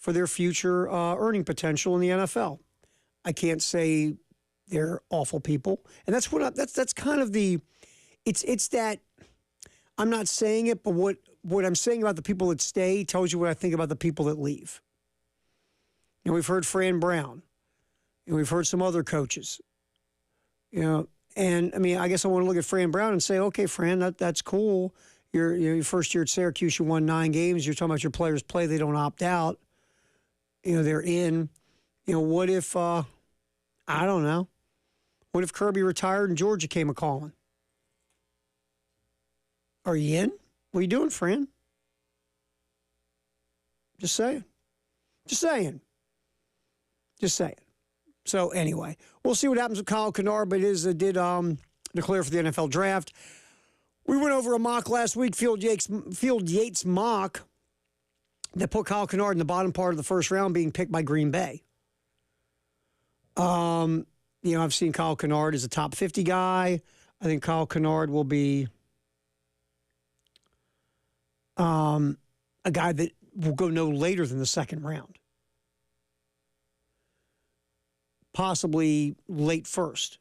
for their future earning potential in the NFL. I can't say they're awful people, and that's kind of the it's that I'm not saying it, but what I'm saying about the people that stay tells you what I think about the people that leave. You know, we've heard Fran Brown, and we've heard some other coaches. You know, and I mean, I guess I want to look at Fran Brown and say, okay, Fran, that's cool. Your first year at Syracuse, you won 9 games. You're talking about your players play, they don't opt out. You know, they're in. You know, what if I don't know. What if Kirby retired and Georgia came a calling? Are you in? What are you doing, Fran? Just saying. Just saying. Just saying. So anyway, we'll see what happens with Kyle Kennard, but it did declare for the NFL draft. We went over a mock last week, Field Yates mock, that put Kyle Kennard in the bottom part of the first round, being picked by Green Bay. You know, I've seen Kyle Kennard as a top 50 guy. I think Kyle Kennard will be a guy that will go no later than the second round. Possibly late first.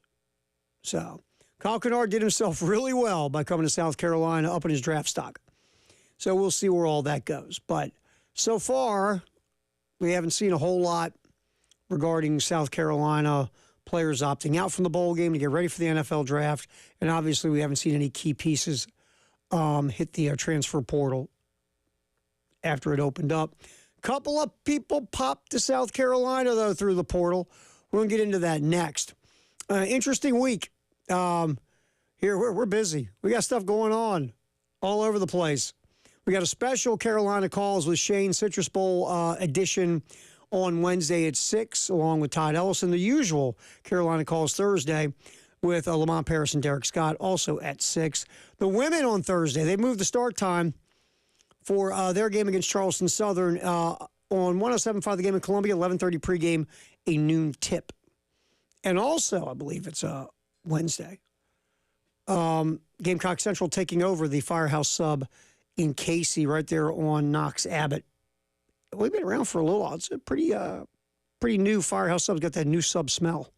So, Kyle Kennard did himself really well by coming to South Carolina, up in his draft stock. So, we'll see where all that goes. But so far, we haven't seen a whole lot regarding South Carolina players opting out from the bowl game to get ready for the NFL draft. And obviously, we haven't seen any key pieces hit the transfer portal after it opened up. Couple of people popped to South Carolina, though, through the portal. We're going to get into that next. Interesting week. Here, we're busy. We got stuff going on all over the place. We got a special Carolina Calls with Shane Citrus Bowl edition on Wednesday at 6, along with Todd Ellison. The usual Carolina Calls Thursday with Lamont Paris and Derek Scott, also at 6. The women on Thursday, they moved the start time for their game against Charleston Southern on 107.5 The Game in Columbia, 11:30 pregame, a noon tip. And also, I believe it's Wednesday, Gamecock Central taking over the Firehouse Sub in Casey right there on Knox Abbott. We've been around for a little while. It's a pretty new Firehouse Sub's got that new sub smell.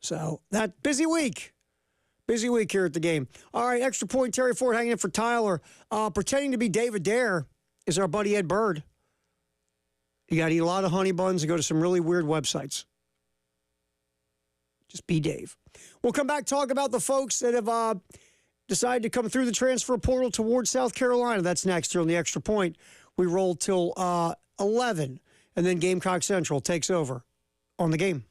So, that busy week. Busy week here at the game. All right, extra point, Terry Ford hanging in for Tyler. Pretending to be David Dare is our buddy Ed Bird. You got to eat a lot of honey buns and go to some really weird websites. Just be Dave. We'll come back, talk about the folks that have decided to come through the transfer portal towards South Carolina. That's next here on the Extra Point. We roll till 11, and then Gamecock Central takes over on the game.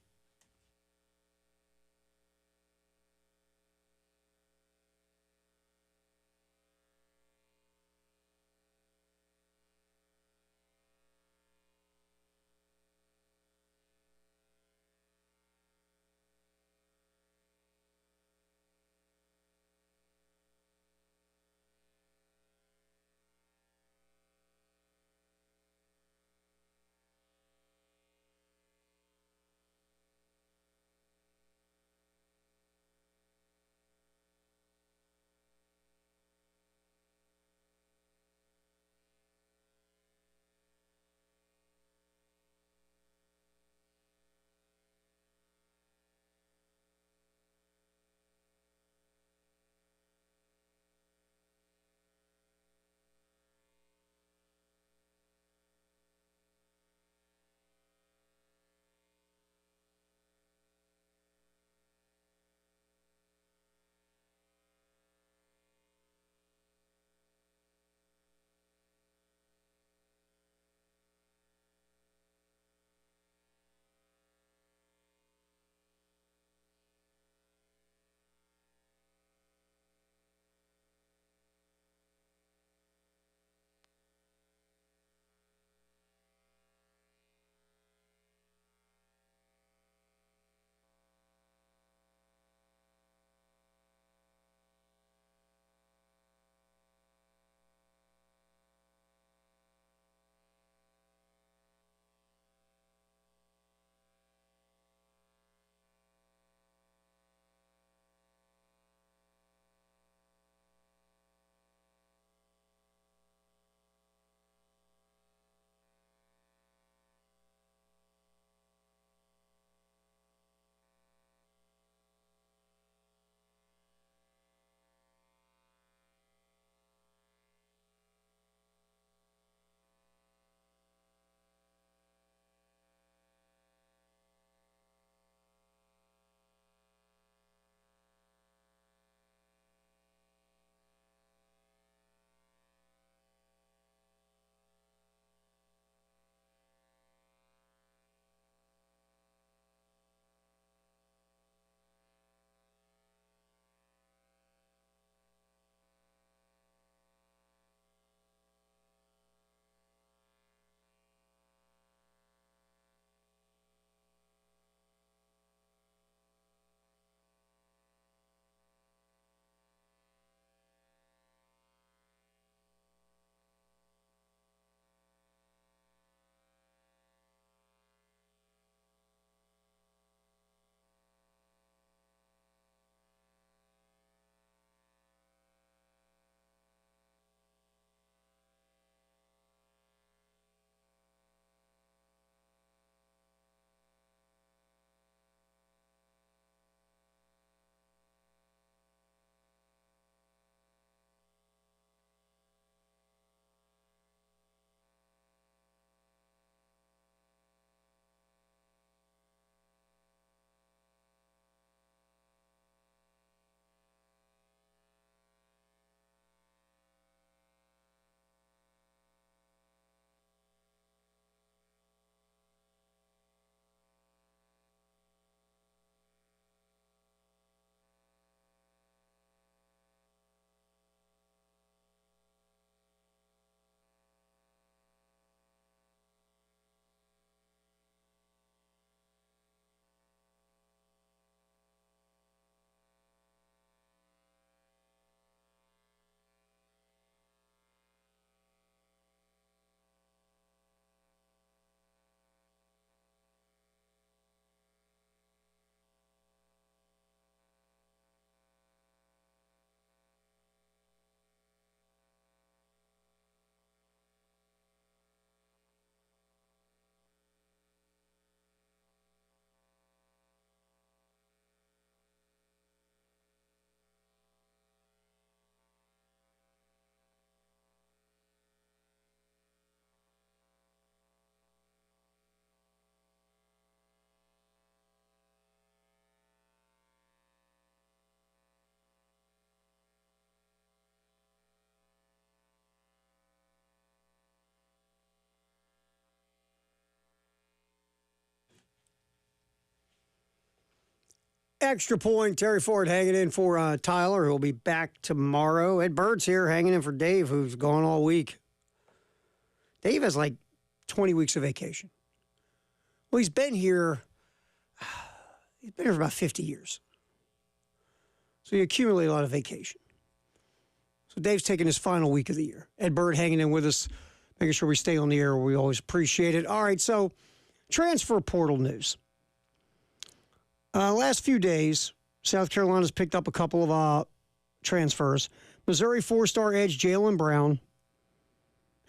Extra point, Terry Ford hanging in for Tyler, who'll be back tomorrow. Ed Bird's here hanging in for Dave, who's gone all week. Dave has like 20 weeks of vacation. Well, he's been here for about 50 years. So he accumulated a lot of vacation. So Dave's taking his final week of the year. Ed Bird hanging in with us, making sure we stay on the air. We always appreciate it. All right, so transfer portal news. Last few days, South Carolina's picked up a couple of transfers. Missouri four-star edge Jaylen Brown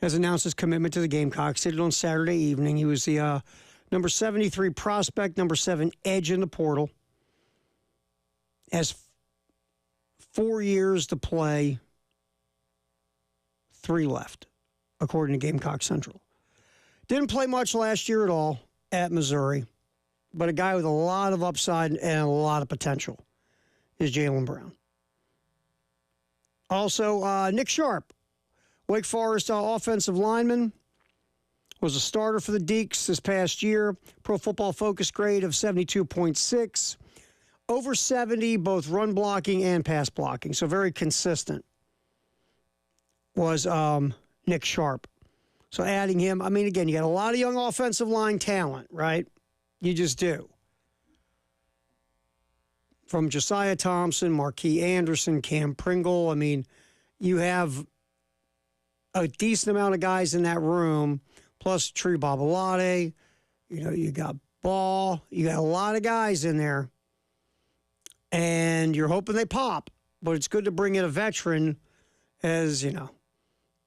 has announced his commitment to the Gamecocks. Did it on Saturday evening. He was the number 73 prospect, number 7 edge in the portal. Has 4 years to play, 3 left, according to Gamecock Central. Didn't play much last year at all at Missouri, but a guy with a lot of upside and a lot of potential is Jaylen Brown. Also, Nick Sharp, Wake Forest offensive lineman, was a starter for the Deacs this past year. Pro Football Focus grade of 72.6. Over 70, both run blocking and pass blocking, so very consistent was Nick Sharp. So adding him, I mean, again, you got a lot of young offensive line talent, right? You just do. From Josiah Thompson, Marquis Anderson, Cam Pringle, I mean, you have a decent amount of guys in that room, plus Tree Babalade, you got Ball, you got a lot of guys in there, and you're hoping they pop, but it's good to bring in a veteran as,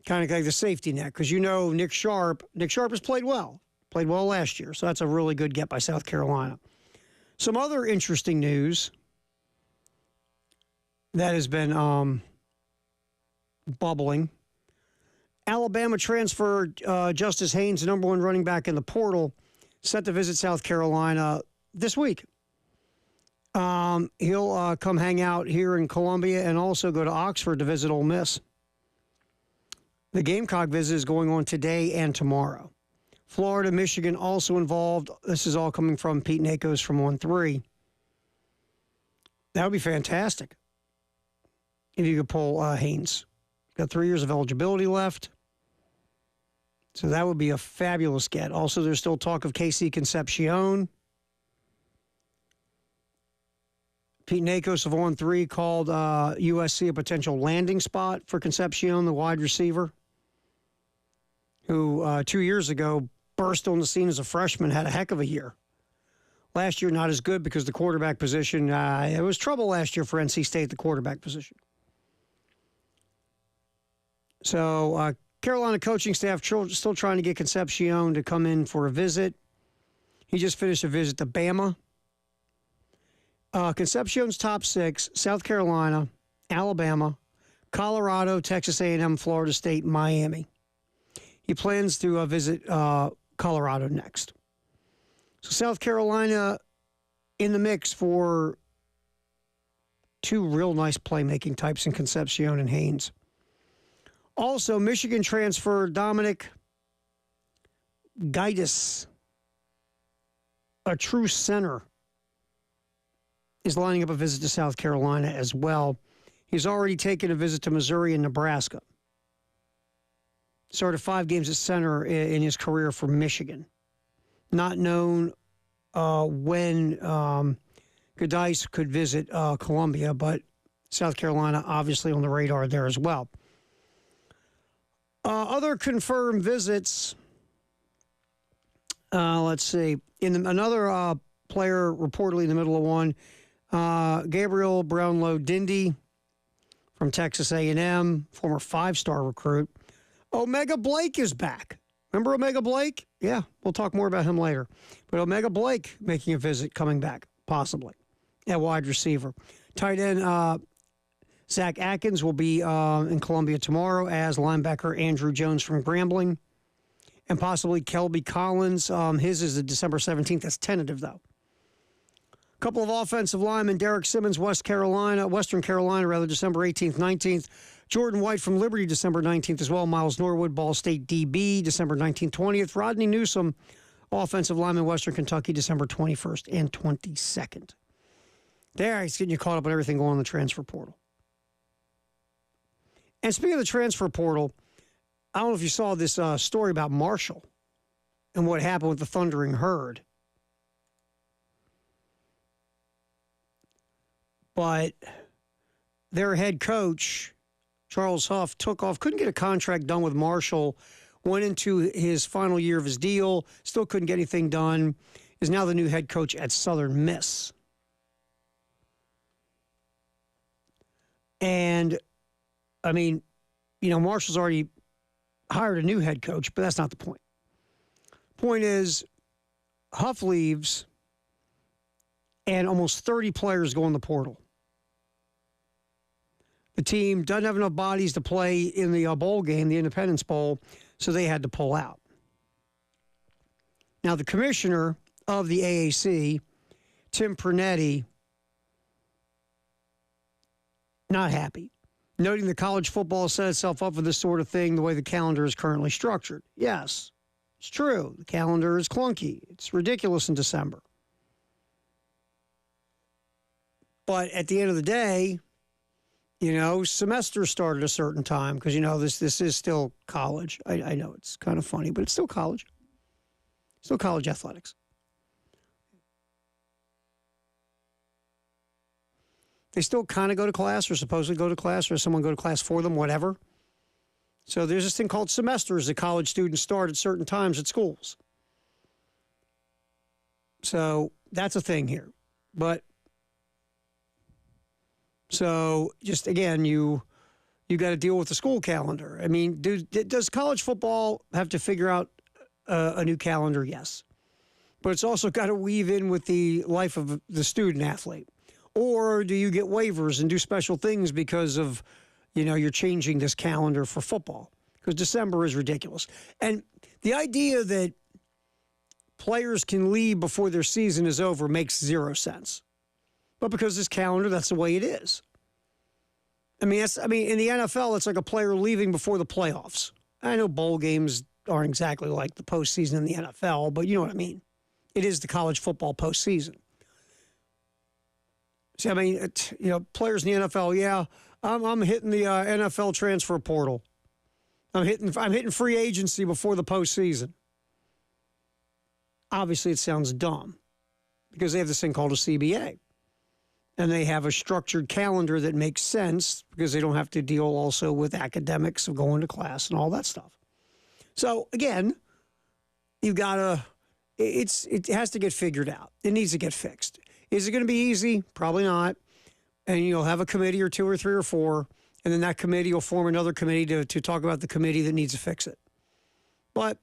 kind of like the safety net, because Nick Sharp has played well last year, so that's a really good get by South Carolina. Some other interesting news that has been bubbling. Alabama transfer Justice Haynes, the number 1 running back in the portal, set to visit South Carolina this week. He'll come hang out here in Columbia and also go to Oxford to visit Ole Miss. The Gamecock visit is going on today and tomorrow. Florida, Michigan also involved. This is all coming from Pete Nakos from 1-3. That would be fantastic if you could pull Haynes. Got 3 years of eligibility left. So that would be a fabulous get. Also, there's still talk of KC Concepcion. Pete Nakos of 1-3 called USC a potential landing spot for Concepcion, the wide receiver, who 2 years ago burst on the scene as a freshman, had a heck of a year. Last year, not as good because the quarterback position, it was trouble last year for NC State, the quarterback position. So Carolina coaching staff still trying to get Concepcion to come in for a visit. He just finished a visit to Bama. Concepcion's top 6, South Carolina, Alabama, Colorado, Texas A&M, Florida State, Miami. He plans to visit Colorado next. So South Carolina in the mix for 2 real nice playmaking types in Concepcion and Haynes. Also, Michigan transfer Dominic Gaitis, a true center, is lining up a visit to South Carolina as well. He's already taken a visit to Missouri and Nebraska. Started 5 games at center in his career for Michigan. Not known when Gaitis could visit Columbia, but South Carolina obviously on the radar there as well. Other confirmed visits, let's see. Another player reportedly in the middle of one, Gabriel Brownlow-Dindy from Texas A&M, former 5-star recruit. Omega Blake is back. Remember Omega Blake? Yeah, we'll talk more about him later. But Omega Blake making a visit, coming back, possibly, at wide receiver. Tight end Zach Atkins will be in Columbia tomorrow as linebacker Andrew Jones from Grambling. And possibly Kelby Collins. His is the December 17th. That's tentative, though. A couple of offensive linemen, Derek Simmons, Western Carolina, December 18th, 19th. Jordan White from Liberty, December 19th as well. Miles Norwood, Ball State DB, December 19th, 20th. Rodney Newsom, offensive lineman, Western Kentucky, December 21st and 22nd. There, he's getting you caught up on everything going on in the transfer portal. And speaking of the transfer portal, I don't know if you saw this story about Marshall and what happened with the Thundering Herd. But their head coach, Charles Huff, took off, couldn't get a contract done with Marshall, went into his final year of his deal, still couldn't get anything done, is now the new head coach at Southern Miss. And, I mean, Marshall's already hired a new head coach, but that's not the point. Point is, Huff leaves, and almost 30 players go in the portal. The team doesn't have enough bodies to play in the bowl game, the Independence Bowl, so they had to pull out. Now, the commissioner of the AAC, Tim Pernetti, not happy, noting that college football set itself up for this sort of thing the way the calendar is currently structured. Yes, it's true. The calendar is clunky. It's ridiculous in December. But at the end of the day, semesters start at a certain time because, this is still college. I know it's kind of funny, but it's still college. Still college athletics. They still kind of go to class or supposedly go to class or someone go to class for them, whatever. So there's this thing called semesters that college students start at certain times at schools. So that's a thing here. But so just again, you got to deal with the school calendar. I mean, does college football have to figure out a new calendar? Yes. But it's also got to weave in with the life of the student athlete. Or do you get waivers and do special things because of, you're changing this calendar for football? Because December is ridiculous. And the idea that players can leave before their season is over makes zero sense. But because this calendar, that's the way it is. I mean, in the NFL, it's like a player leaving before the playoffs. I know bowl games aren't exactly like the postseason in the NFL, but you know what I mean. It is the college football postseason. See, I mean, players in the NFL, yeah, I'm hitting the NFL transfer portal. I'm hitting free agency before the postseason. Obviously, it sounds dumb because they have this thing called a CBA. And they have a structured calendar that makes sense because they don't have to deal also with academics of going to class and all that stuff. So, again, it has to get figured out. It needs to get fixed. Is it going to be easy? Probably not. And you'll have a committee or two or three or four, and then that committee will form another committee to talk about the committee that needs to fix it. But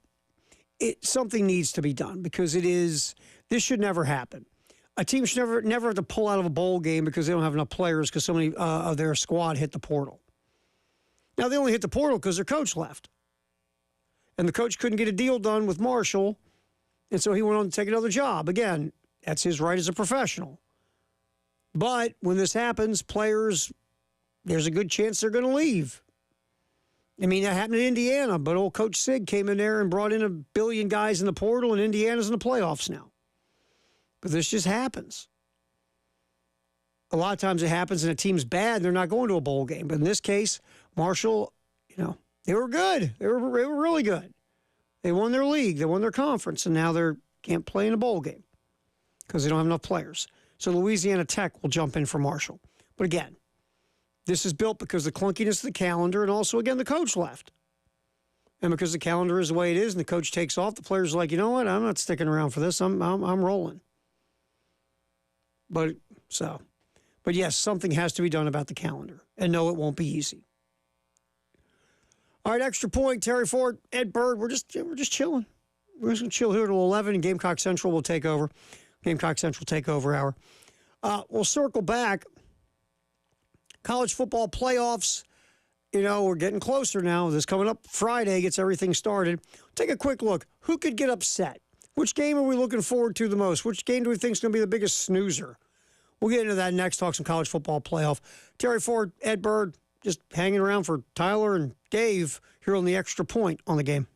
something needs to be done because this should never happen. A team should never have to pull out of a bowl game because they don't have enough players because so many of their squad hit the portal. Now, they only hit the portal because their coach left. And the coach couldn't get a deal done with Marshall, and so he went on to take another job. Again, that's his right as a professional. But when this happens, players, there's a good chance they're going to leave. I mean, that happened in Indiana, but old Coach Sig came in there and brought in 1 billion guys in the portal, and Indiana's in the playoffs now. But this just happens. A lot of times it happens and a team's bad and they're not going to a bowl game. But in this case, Marshall, they were good. They were really good. They won their league. They won their conference. And now they can't play in a bowl game because they don't have enough players. So Louisiana Tech will jump in for Marshall. But again, this is built because of the clunkiness of the calendar and also, again, the coach left. And because the calendar is the way it is and the coach takes off, the players are like, you know what? I'm not sticking around for this. I'm rolling. But yes, something has to be done about the calendar. And no, it won't be easy. All right, extra point, Terry Ford, Ed Bird. We're just chilling. We're just going to chill here till 11, and Gamecock Central will take over. Gamecock Central takeover hour. We'll circle back. College football playoffs, we're getting closer now. This coming up Friday gets everything started. Take a quick look. Who could get upset? Which game are we looking forward to the most? Which game do we think is going to be the biggest snoozer? We'll get into that next, talk some college football playoff. Terry Ford, Ed Bird, just hanging around for Tyler and Dave here on the Extra Point on the Game.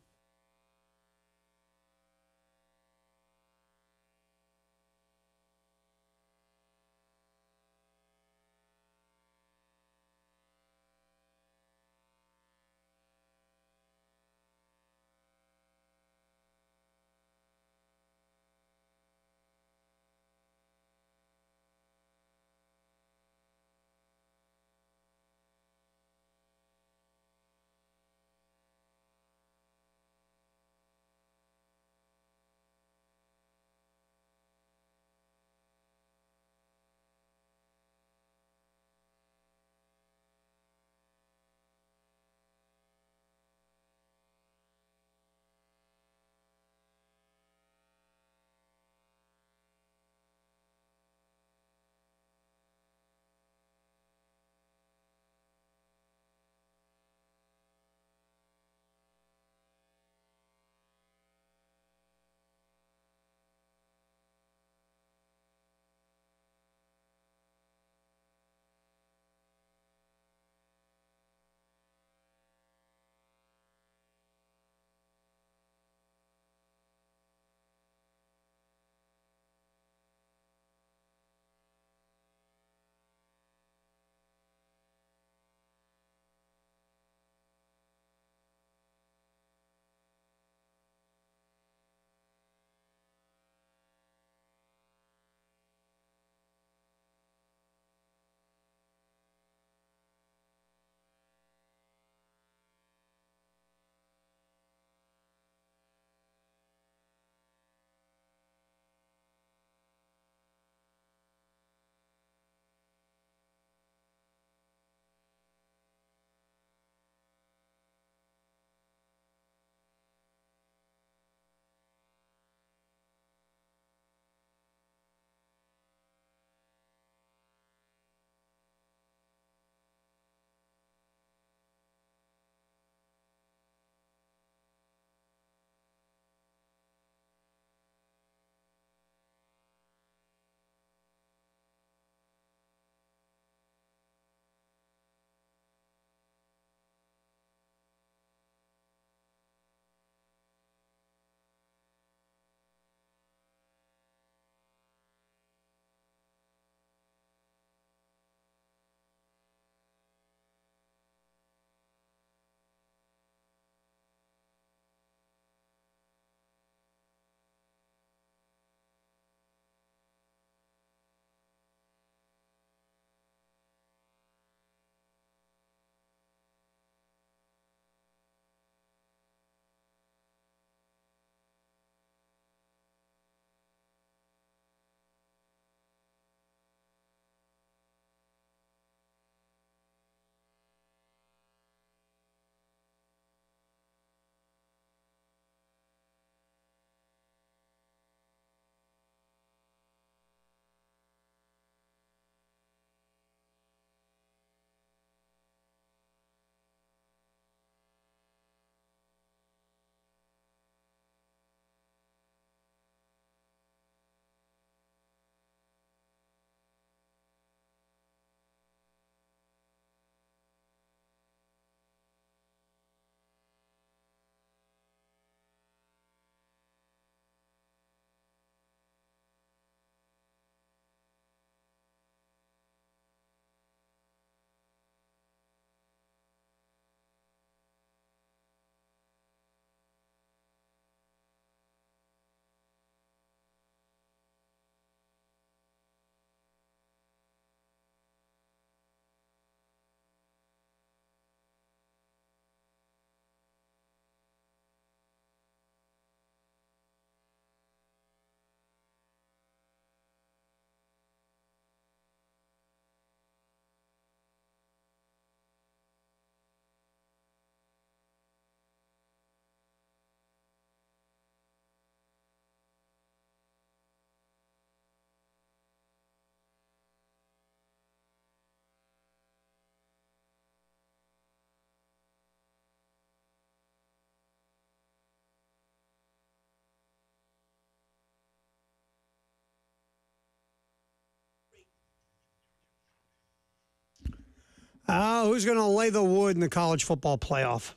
Who's going to lay the wood in the college football playoff?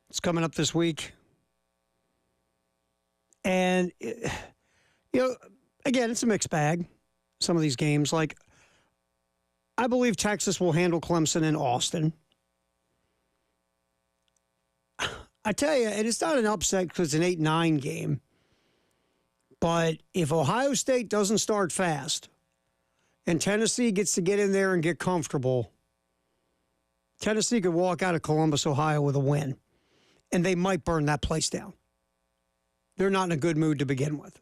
It's coming up this week. And, again, it's a mixed bag, some of these games. Like, I believe Texas will handle Clemson in Austin. I tell you, and it's not an upset because it's an 8-9 game. But if Ohio State doesn't start fast and Tennessee gets to get in there and get comfortable, Tennessee could walk out of Columbus, Ohio with a win. And they might burn that place down. They're not in a good mood to begin with.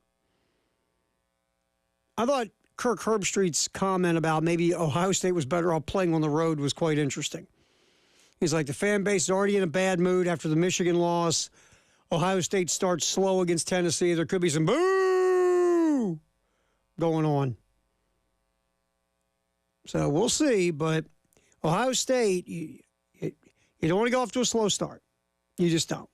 I thought Kirk Herbstreit's comment about maybe Ohio State was better off playing on the road was quite interesting. He's like, the fan base is already in a bad mood after the Michigan loss. Ohio State starts slow against Tennessee. There could be some boo going on. So we'll see. But Ohio State, you don't want to go off to a slow start. You just don't.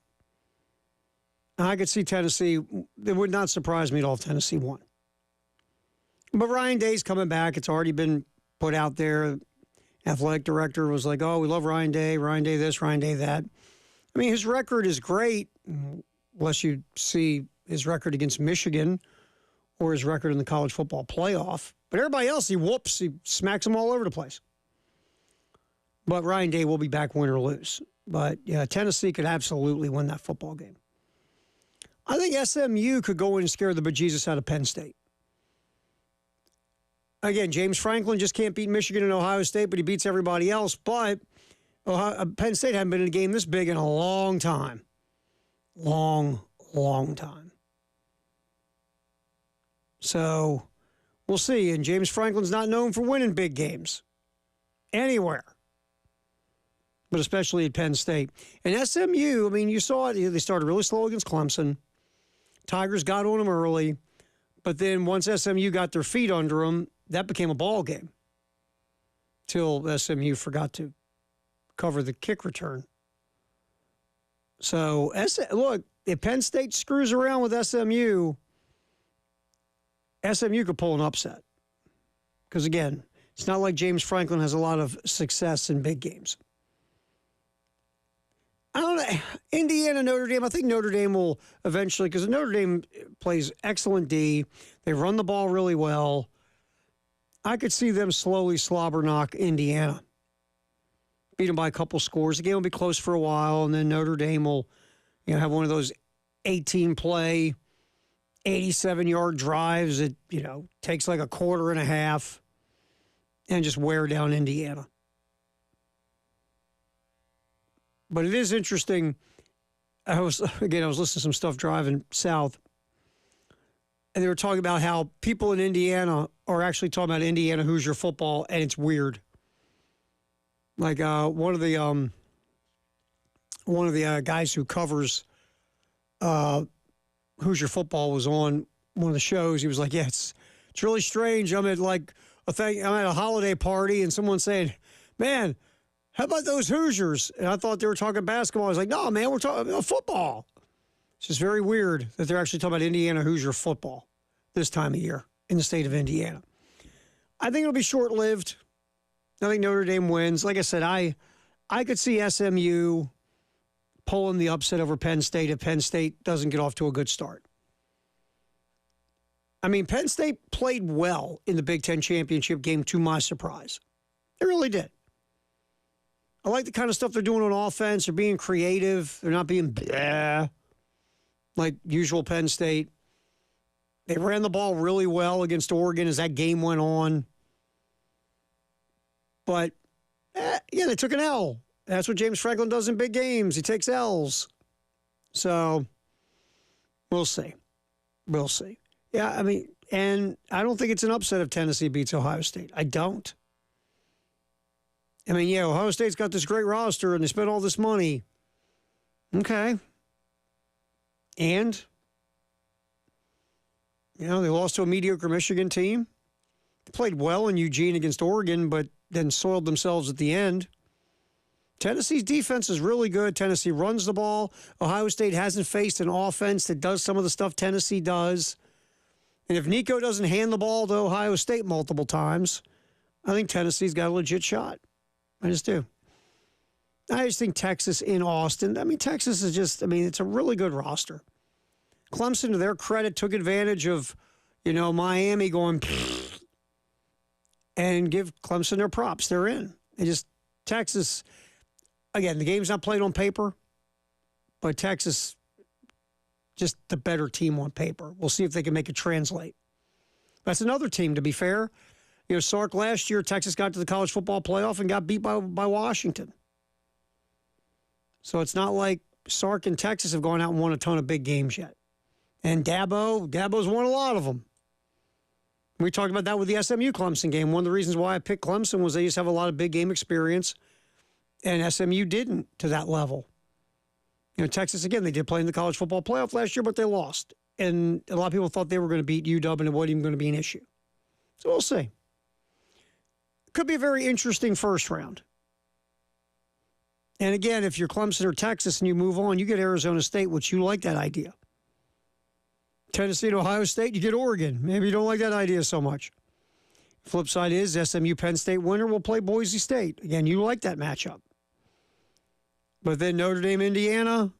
I could see Tennessee. It would not surprise me at all if Tennessee won. But Ryan Day's coming back. It's already been put out there. Athletic director was like, oh, we love Ryan Day this, Ryan Day that. I mean, his record is great, unless you see his record against Michigan or his record in the college football playoff. But everybody else, he smacks them all over the place. But Ryan Day will be back, win or lose. But, yeah, Tennessee could absolutely win that football game. I think SMU could go in and scare the bejesus out of Penn State. Again, James Franklin just can't beat Michigan and Ohio State, but he beats everybody else. But Penn State hasn't been in a game this big in a long time. Long time. So we'll see. And James Franklin's not known for winning big games anywhere, but especially at Penn State. And SMU, I mean, you saw it. They started really slow against Clemson. Tigers got on them early. But then once SMU got their feet under them, that became a ball game till SMU forgot to cover the kick return. So, look, if Penn State screws around with SMU could pull an upset. Because, again, it's not like James Franklin has a lot of success in big games. I don't know. Indiana, Notre Dame. I think Notre Dame will eventually, because Notre Dame plays excellent D. They run the ball really well. I could see them slowly slobber knock Indiana. Beat them by a couple scores. The game will be close for a while, and then Notre Dame will, have one of those 18-play, 87-yard drives that, takes like a quarter and a half and just wear down Indiana. But it is interesting. I was listening to some stuff driving south, and they were talking about how people in Indiana are actually talking about Indiana Hoosier football, and it's weird. Like one of the guys who covers Hoosier football was on one of the shows. He was like, "Yeah, it's really strange. I'm at a holiday party, and someone's saying, man, how about those Hoosiers?" And I thought they were talking basketball. I was like, no, man, we're talking about football. It's just very weird that they're actually talking about Indiana Hoosier football this time of year in the state of Indiana. I think it'll be short-lived. I think Notre Dame wins. Like I said, I could see SMU pulling the upset over Penn State if Penn State doesn't get off to a good start. I mean, Penn State played well in the Big Ten championship game, to my surprise. They really did. I like the kind of stuff they're doing on offense. They're being creative. They're not being like usual Penn State. They ran the ball really well against Oregon as that game went on. But, they took an L. That's what James Franklin does in big games. He takes L's. So, we'll see. We'll see. Yeah, I mean, and I don't think it's an upset if Tennessee beats Ohio State. I don't. I mean, yeah, Ohio State's got this great roster and they spent all this money. Okay. And, they lost to a mediocre Michigan team. They played well in Eugene against Oregon, but then soiled themselves at the end. Tennessee's defense is really good. Tennessee runs the ball. Ohio State hasn't faced an offense that does some of the stuff Tennessee does. And if Nico doesn't hand the ball to Ohio State multiple times, I think Tennessee's got a legit shot. I just do. I just think Texas in Austin. I mean, Texas is just. I mean, it's a really good roster. Clemson, to their credit, took advantage of, Miami going and give Clemson their props. They're in. Texas, again, the game's not played on paper, but Texas, just the better team on paper. We'll see if they can make it translate. That's another team, to be fair. Sark last year, Texas got to the college football playoff and got beat by Washington. So it's not like Sark and Texas have gone out and won a ton of big games yet. And Dabo's won a lot of them. We talked about that with the SMU Clemson game. One of the reasons why I picked Clemson was they just have a lot of big game experience, and SMU didn't to that level. Texas, again, they did play in the college football playoff last year, but they lost. And a lot of people thought they were going to beat UW, and it wasn't even going to be an issue. So we'll see. Could be a very interesting first round. And again, if you're Clemson or Texas and you move on, you get Arizona State, which you like that idea. Tennessee to Ohio State, you get Oregon. Maybe you don't like that idea so much. Flip side is SMU Penn State winner will play Boise State. Again, you like that matchup. But then Notre Dame, Indiana.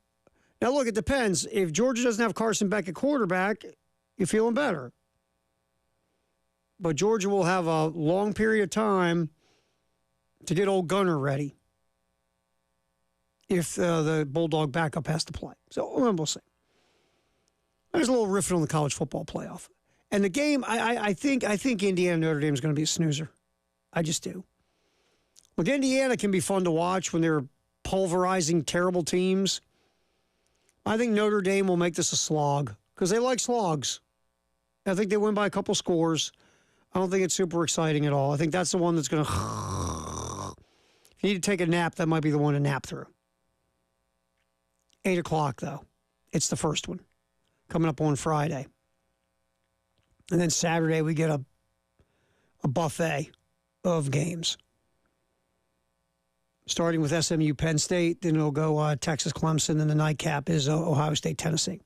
Now, look, it depends. If Georgia doesn't have Carson Beck at quarterback, you're feeling better. But Georgia will have a long period of time to get old Gunner ready if the Bulldog backup has to play. So we'll see. There's a little riffing on the college football playoff. And the game, I think Indiana Notre Dame is going to be a snoozer. I just do. Look, Indiana can be fun to watch when they're pulverizing terrible teams. I think Notre Dame will make this a slog because they like slogs. I think they win by a couple scores. I don't think it's super exciting at all. I think that's the one that's going to... If you need to take a nap, that might be the one to nap through. 8 o'clock, though. It's the first one. Coming up on Friday. And then Saturday, we get a buffet of games. Starting with SMU Penn State, then it'll go Texas Clemson, and the nightcap is Ohio State Tennessee.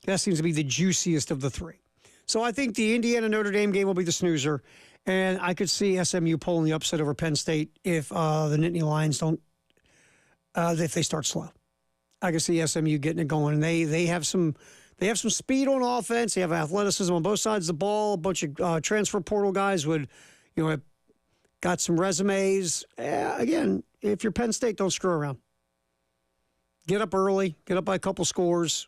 That seems to be the juiciest of the three. So I think the Indiana Notre Dame game will be the snoozer, and I could see SMU pulling the upset over Penn State if the Nittany Lions don't, if they start slow. I can see SMU getting it going, and they have some speed on offense. They have athleticism on both sides of the ball. A bunch of transfer portal guys would, have got some resumes. Again, if you're Penn State, don't screw around. Get up early, get up by a couple scores,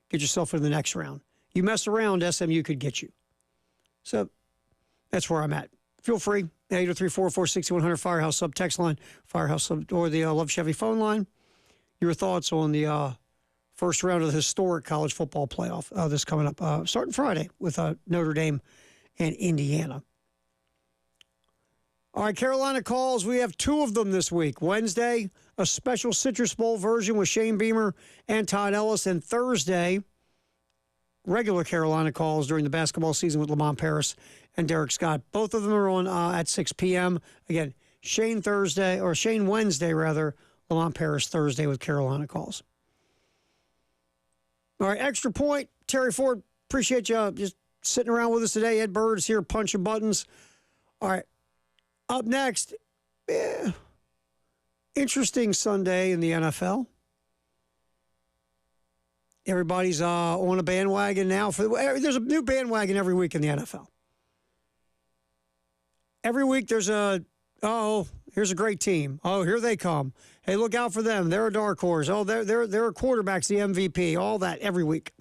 get yourself into the next round. You mess around, SMU could get you. So that's where I'm at. Feel free, 803-446-100 Firehouse Sub text line, Firehouse Sub, or the Love Chevy phone line. Your thoughts on the first round of the historic college football playoff this coming up, starting Friday with Notre Dame and Indiana. All right, Carolina calls. We have two of them this week. Wednesday, a special Citrus Bowl version with Shane Beamer and Todd Ellis. And Thursday, regular Carolina calls during the basketball season with Lamont Paris and Derek Scott. Both of them are on at 6 p.m. Again, Shane Wednesday, Lamont Paris Thursday with Carolina calls. All right, extra point. Terry Ford, appreciate you just sitting around with us today. Ed Bird's here punching buttons. All right. Up next, interesting Sunday in the NFL. Everybody's on a bandwagon now. There's a new bandwagon every week in the NFL. Every week there's here's a great team. Oh, here they come. Hey, look out for them. They're a dark horse. Oh, they're a quarterback's the MVP. All that every week.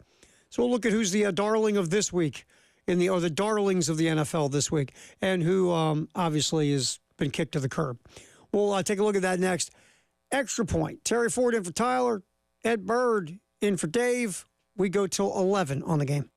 So we'll look at who's the darling of this week. The darlings of the NFL this week, and who obviously has been kicked to the curb. We'll take a look at that next. Extra point. Terry Ford in for Tyler. Ed Bird in for Dave. We go till 11 on the game.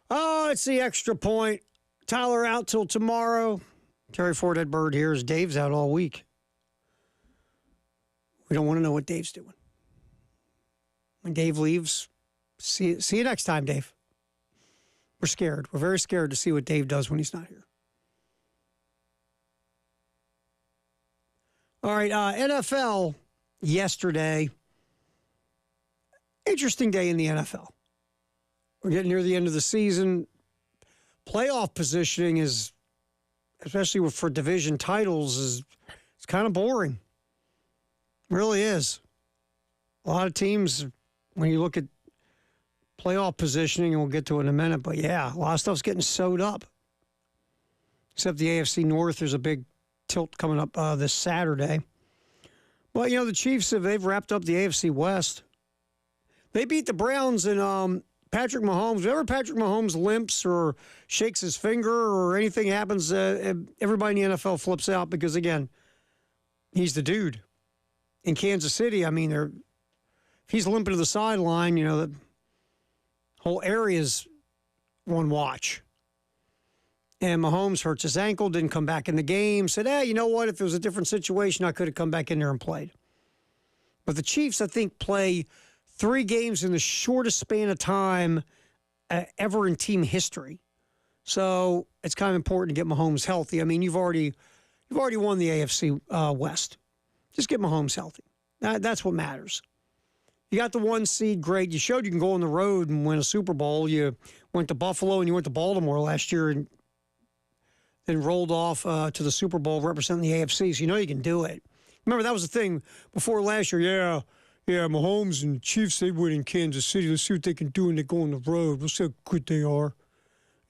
Oh, it's the extra point. Tyler out till tomorrow. Terry Ford Ed Bird here as Dave's out all week. We don't want to know what Dave's doing. When Dave leaves, see you next time, Dave. We're scared. We're very scared to see what Dave does when he's not here. All right, NFL yesterday. Interesting day in the NFL. We're getting near the end of the season. Playoff positioning is, especially for division titles, it's kind of boring. It really is. A lot of teams, when you look at playoff positioning, and we'll get to it in a minute, but yeah, a lot of stuff's getting sewed up. Except the AFC North, there's a big tilt coming up this Saturday. But, the Chiefs, they've wrapped up the AFC West. They beat the Browns, and Patrick Mahomes, whenever Patrick Mahomes limps or shakes his finger or anything happens, everybody in the NFL flips out because, again, he's the dude. In Kansas City, if he's limping to the sideline, the whole area's on watch. And Mahomes hurts his ankle, didn't come back in the game, said, you know what, if it was a different situation, I could have come back in there and played. But the Chiefs, I think, play 3 games in the shortest span of time ever in team history. So it's kind of important to get Mahomes healthy. You've already won the AFC West. Just get Mahomes healthy. That's what matters. You got the 1 seed, great. You showed you can go on the road and win a Super Bowl. You went to Buffalo and you went to Baltimore last year and then rolled off to the Super Bowl representing the AFC. So you can do it. Remember, that was the thing before last year. Yeah, Mahomes and Chiefs, they win in Kansas City. Let's see what they can do when they go on the road. We'll see how good they are.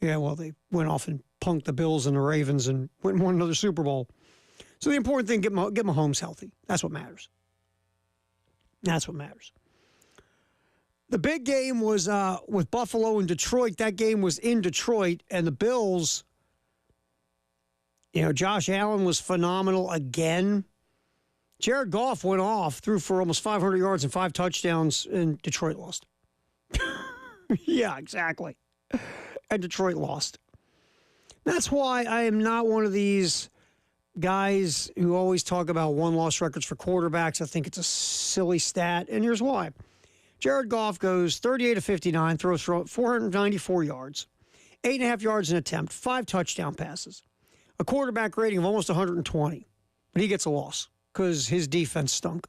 Yeah, well, they went off and punked the Bills and the Ravens and went and won another Super Bowl. So the important thing, get Mahomes healthy. That's what matters. That's what matters. The big game was with Buffalo and Detroit. That game was in Detroit, and the Bills, Josh Allen was phenomenal again. Jared Goff went off, threw for almost 500 yards and 5 touchdowns, and Detroit lost. Yeah, exactly. And Detroit lost. That's why I am not one of these guys who always talk about one-loss records for quarterbacks. I think it's a silly stat, and here's why. Jared Goff goes 38 of 59, throws for 494 yards, 8.5 yards an attempt, 5 touchdown passes, a quarterback rating of almost 120, but he gets a loss because his defense stunk.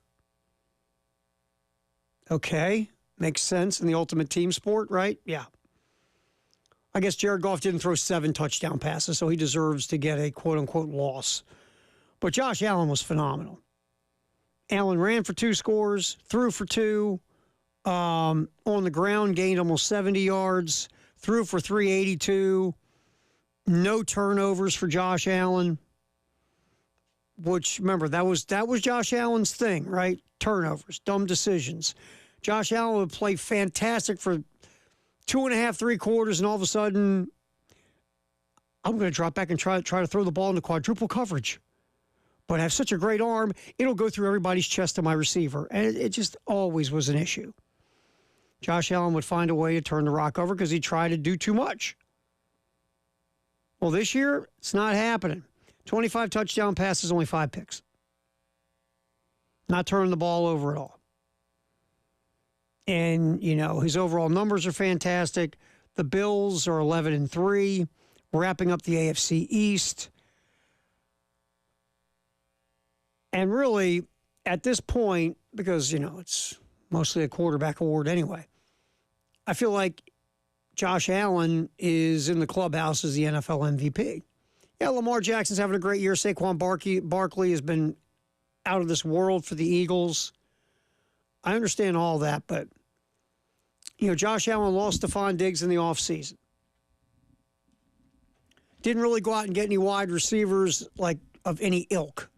Okay, makes sense in the ultimate team sport, right? Yeah. I guess Jared Goff didn't throw 7 touchdown passes, so he deserves to get a quote-unquote loss. But Josh Allen was phenomenal. Allen ran for 2 scores, threw for 2, on the ground, gained almost 70 yards, threw for 382, no turnovers for Josh Allen, which, remember, that was Josh Allen's thing, right? Turnovers, dumb decisions. Josh Allen would play fantastic for 2.5, 3 quarters, and all of a sudden, I'm going to drop back and try to throw the ball into quadruple coverage. But I have such a great arm, it'll go through everybody's chest to my receiver. And it just always was an issue. Josh Allen would find a way to turn the rock over because he tried to do too much. Well, this year, it's not happening. 25 touchdown passes, only 5 picks. Not turning the ball over at all. And, his overall numbers are fantastic. The Bills are 11-3, wrapping up the AFC East. And really, at this point, because, it's mostly a quarterback award anyway, I feel like Josh Allen is in the clubhouse as the NFL MVP. Yeah, Lamar Jackson's having a great year. Saquon Barkley has been out of this world for the Eagles. I understand all that, but, Josh Allen lost Stephon Diggs in the offseason. Didn't really go out and get any wide receivers like of any ilk.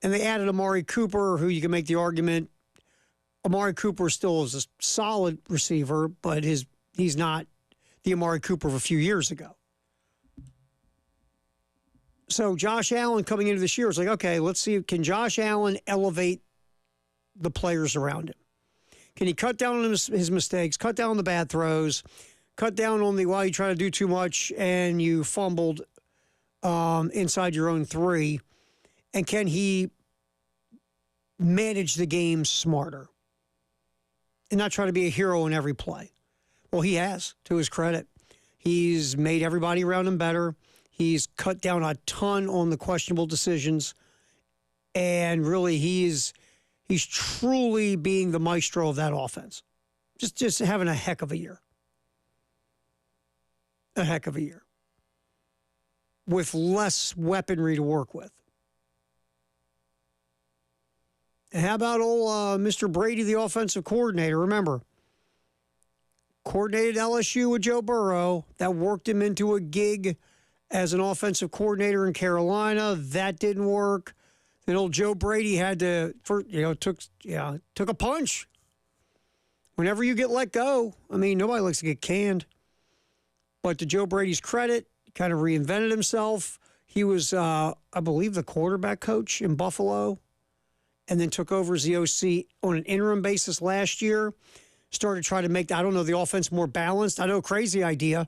And they added Amari Cooper, who you can make the argument. Amari Cooper still is a solid receiver, but he's not the Amari Cooper of a few years ago. So Josh Allen coming into this year is like, okay, let's see, can Josh Allen elevate the players around him? Can he cut down on his mistakes, cut down on the bad throws, cut down on the while you try to do too much and you fumbled inside your own 3? And can he manage the game smarter and not try to be a hero in every play? Well, he has, to his credit. He's made everybody around him better. He's cut down a ton on the questionable decisions. And really, he's truly being the maestro of that offense. Just having a heck of a year. A heck of a year. With less weaponry to work with. And how about old Mr. Brady, the offensive coordinator? Remember, coordinated LSU with Joe Burrow. That worked him into a gig as an offensive coordinator in Carolina. That didn't work. Then old Joe Brady had to, took a punch. Whenever you get let go, I mean, nobody likes to get canned. But to Joe Brady's credit, he kind of reinvented himself. He was, I believe, the quarterback coach in Buffalo, and then took over as the OC on an interim basis last year. Started trying to make, the offense more balanced. I know, crazy idea.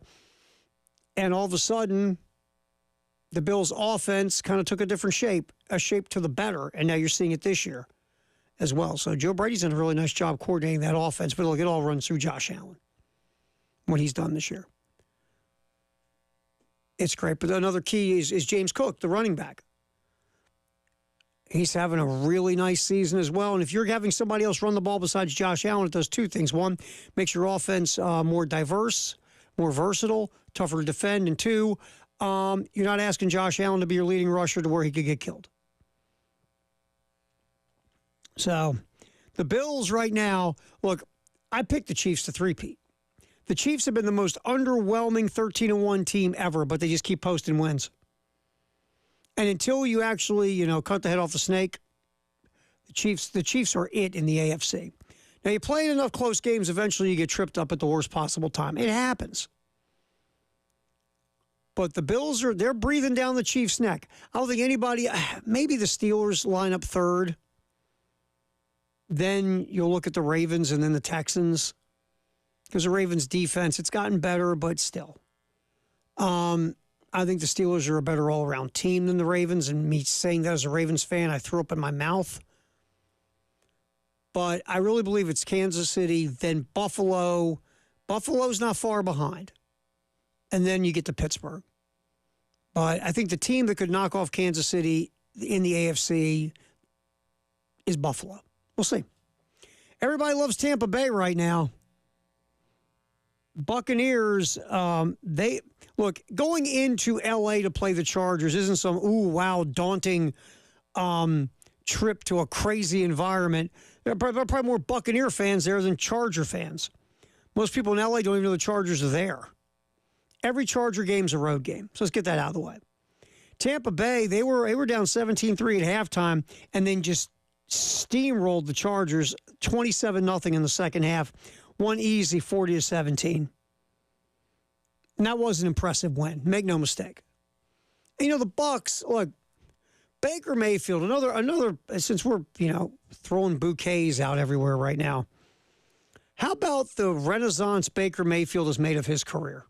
And all of a sudden, the Bills' offense kind of took a different shape, a shape to the better, and now you're seeing it this year as well. So Joe Brady's done a really nice job coordinating that offense, but look, it all runs through Josh Allen, what he's done this year. It's great. But another key is James Cook, the running back. He's having a really nice season as well. And if you're having somebody else run the ball besides Josh Allen, it does two things. One, makes your offense more diverse, more versatile, tougher to defend. And two, you're not asking Josh Allen to be your leading rusher to where he could get killed. So the Bills right now, look, I picked the Chiefs to three-peat. The Chiefs have been the most underwhelming 13-1 team ever, but they just keep posting wins. And until you actually, cut the head off the snake, the Chiefs are it in the AFC. Now, you play enough close games, eventually you get tripped up at the worst possible time. It happens. But the Bills they're breathing down the Chiefs' neck. I don't think anybody, maybe the Steelers line up third. Then you'll look at the Ravens and then the Texans. Because the Ravens' defense, it's gotten better, but still. I think the Steelers are a better all-around team than the Ravens, and me saying that as a Ravens fan, I threw up in my mouth. But I really believe it's Kansas City, then Buffalo. Buffalo's not far behind. And then you get to Pittsburgh. But I think the team that could knock off Kansas City in the AFC is Buffalo. We'll see. Everybody loves Tampa Bay right now. Buccaneers, going into L.A. to play the Chargers isn't some, daunting trip to a crazy environment. There are probably more Buccaneer fans there than Charger fans. Most people in L.A. don't even know the Chargers are there. Every Charger game's a road game, so let's get that out of the way. Tampa Bay, they were down 17-3 at halftime and then just steamrolled the Chargers 27-0 in the second half. One easy 40-17. And that was an impressive win. Make no mistake. And, the Bucs, look, Baker Mayfield, another since we're, throwing bouquets out everywhere right now. How about the renaissance Baker Mayfield has made of his career?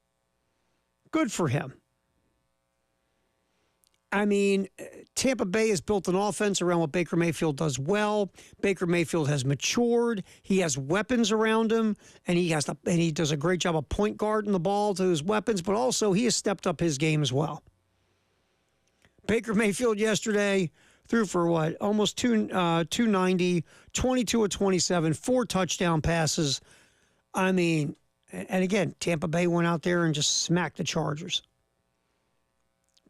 Good for him. I mean, Tampa Bay has built an offense around what Baker Mayfield does well. Baker Mayfield has matured. He has weapons around him, and he does a great job of point guarding the ball to his weapons, but also he has stepped up his game as well. Baker Mayfield yesterday threw for almost 290, 22 of 27, 4 touchdown passes. I mean, and again, Tampa Bay went out there and just smacked the Chargers.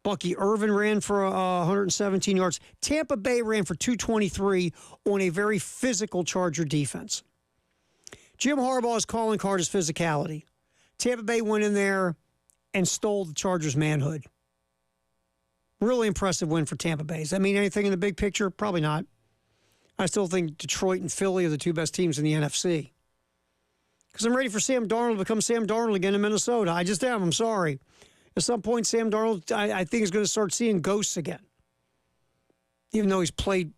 Bucky Irvin ran for 117 yards. Tampa Bay ran for 223 on a very physical Charger defense. Jim Harbaugh's calling card is physicality. Tampa Bay went in there and stole the Chargers' manhood. Really impressive win for Tampa Bay. Does that mean anything in the big picture? Probably not. I still think Detroit and Philly are the two best teams in the NFC. Because I'm ready for Sam Darnold to become Sam Darnold again in Minnesota. I just am. I'm sorry. At some point, Sam Darnold, I think, is going to start seeing ghosts again. Even though he's played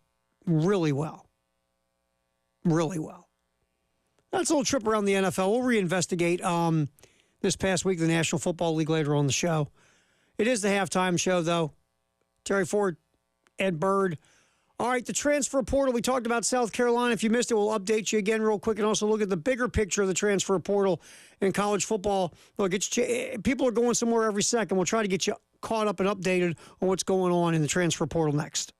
really well. Really well. That's a little trip around the NFL. We'll reinvestigate this past week, the National Football League, later on the show. It is the halftime show, though. Terry Ford, Ed Bird. All right, the transfer portal. We talked about South Carolina. If you missed it, we'll update you again real quick and also look at the bigger picture of the transfer portal in college football. Look, people are going somewhere every second. We'll try to get you caught up and updated on what's going on in the transfer portal next.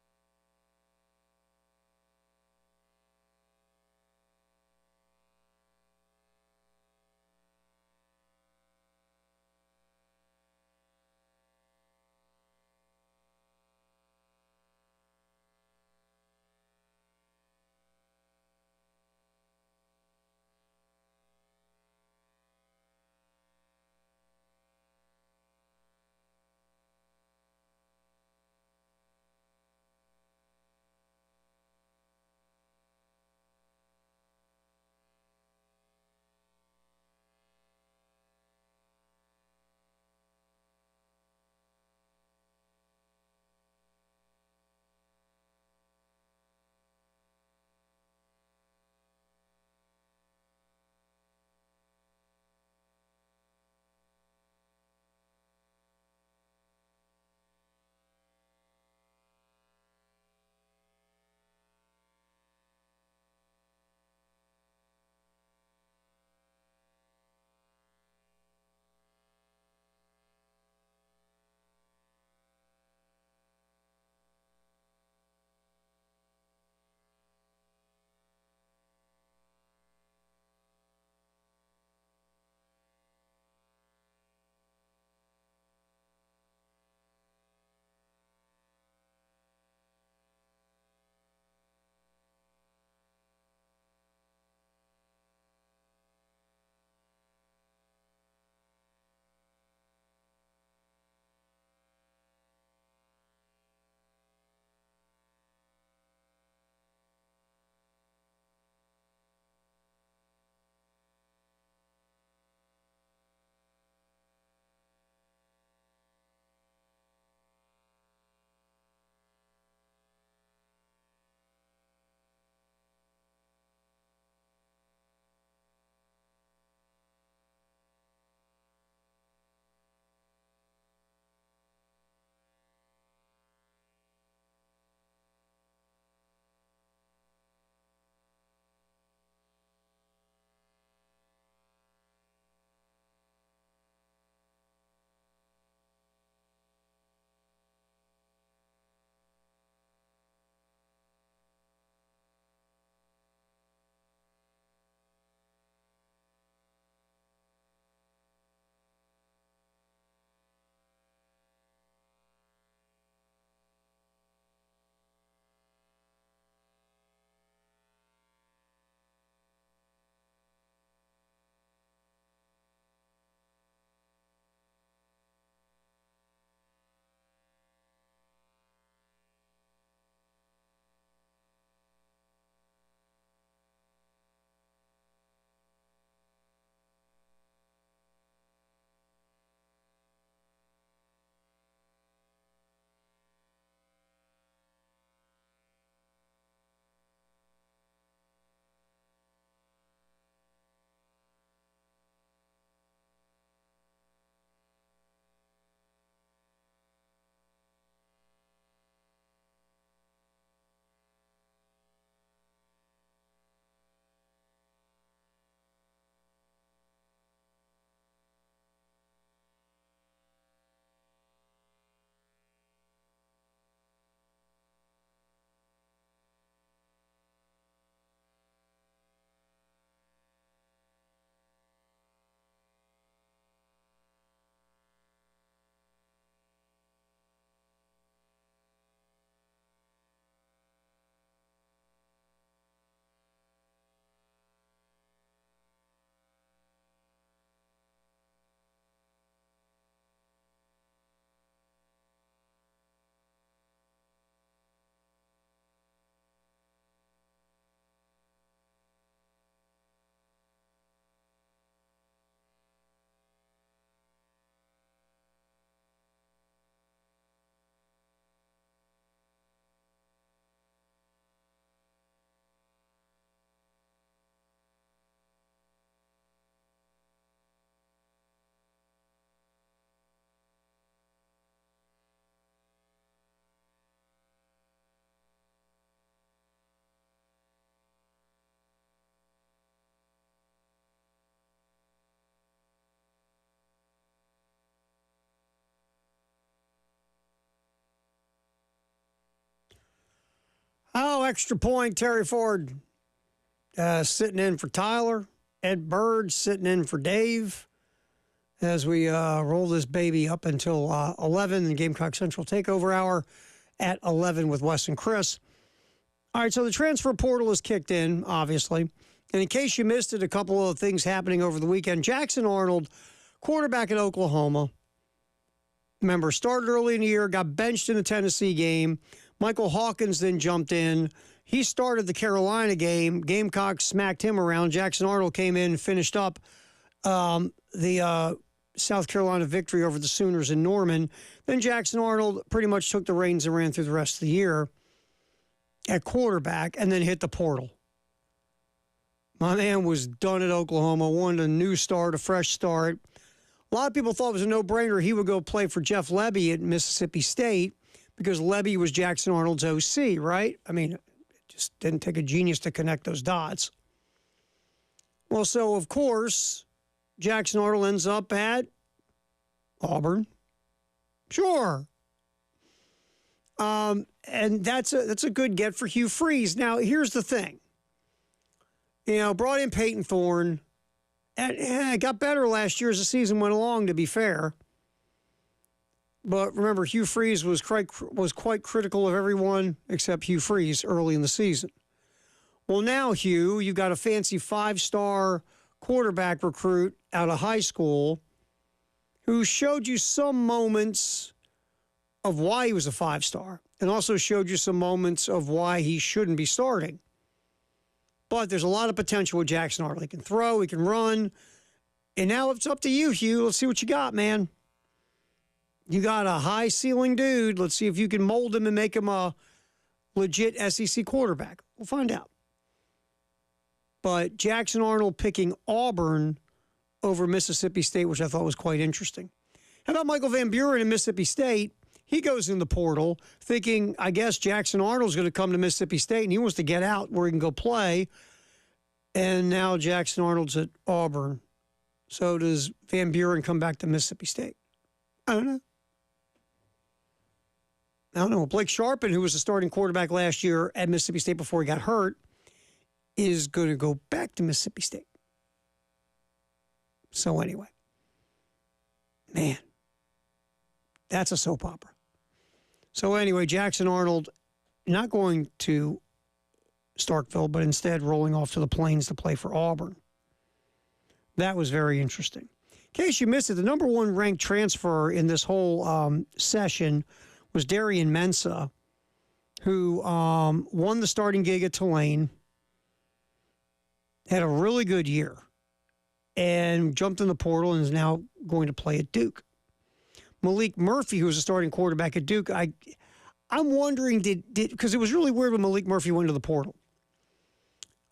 Oh, extra point, Terry Ford sitting in for Tyler. Ed Bird sitting in for Dave as we roll this baby up until 11 in Gamecock Central Takeover Hour at 11 with Wes and Chris. All right, so the transfer portal is kicked in, obviously. And in case you missed it, a couple of things happening over the weekend. Jackson Arnold, quarterback at Oklahoma, remember, started early in the year, got benched in the Tennessee game. Michael Hawkins then jumped in. He started the Carolina game. Gamecocks smacked him around. Jackson Arnold came in and finished up the South Carolina victory over the Sooners in Norman. Then Jackson Arnold pretty much took the reins and ran through the rest of the year at quarterback and then hit the portal. My man was done at Oklahoma, wanted a new start, a fresh start. A lot of people thought it was a no-brainer he would go play for Jeff Lebby at Mississippi State because Lebby was Jackson Arnold's OC, right? I mean, it just didn't take a genius to connect those dots. Well, so, of course, Jackson Arnold ends up at Auburn. Sure. And that's a good get for Hugh Freeze. Now, here's the thing. You know, brought in Peyton Thorne. And it got better last year as the season went along, to be fair. But remember, Hugh Freeze was quite critical of everyone except Hugh Freeze early in the season. Well, now, Hugh, you've got a fancy 5-star quarterback recruit out of high school who showed you some moments of why he was a 5-star and also showed you some moments of why he shouldn't be starting. But there's a lot of potential with Jackson Arnold. He can throw, he can run. And now it's up to you, Hugh. Let's see what you got, man. You got a high-ceiling dude. Let's see if you can mold him and make him a legit SEC quarterback. We'll find out. But Jackson Arnold picking Auburn over Mississippi State, which I thought was quite interesting. How about Michael Van Buren in Mississippi State? He goes in the portal thinking, I guess Jackson Arnold's going to come to Mississippi State, and he wants to get out where he can go play. And now Jackson Arnold's at Auburn. So does Van Buren come back to Mississippi State? I don't know. Blake Sharpen, who was the starting quarterback last year at Mississippi State before he got hurt, is going to go back to Mississippi State. So anyway, man, that's a soap opera. So anyway, Jackson Arnold not going to Starkville, but instead rolling off to the Plains to play for Auburn. That was very interesting. In case you missed it, the number one ranked transfer in this whole session was Darian Mensah, who won the starting gig at Tulane, had a really good year, and jumped in the portal and is now going to play at Duke. Malik Murphy, who was a starting quarterback at Duke, I'm wondering, because it was really weird when Malik Murphy went to the portal.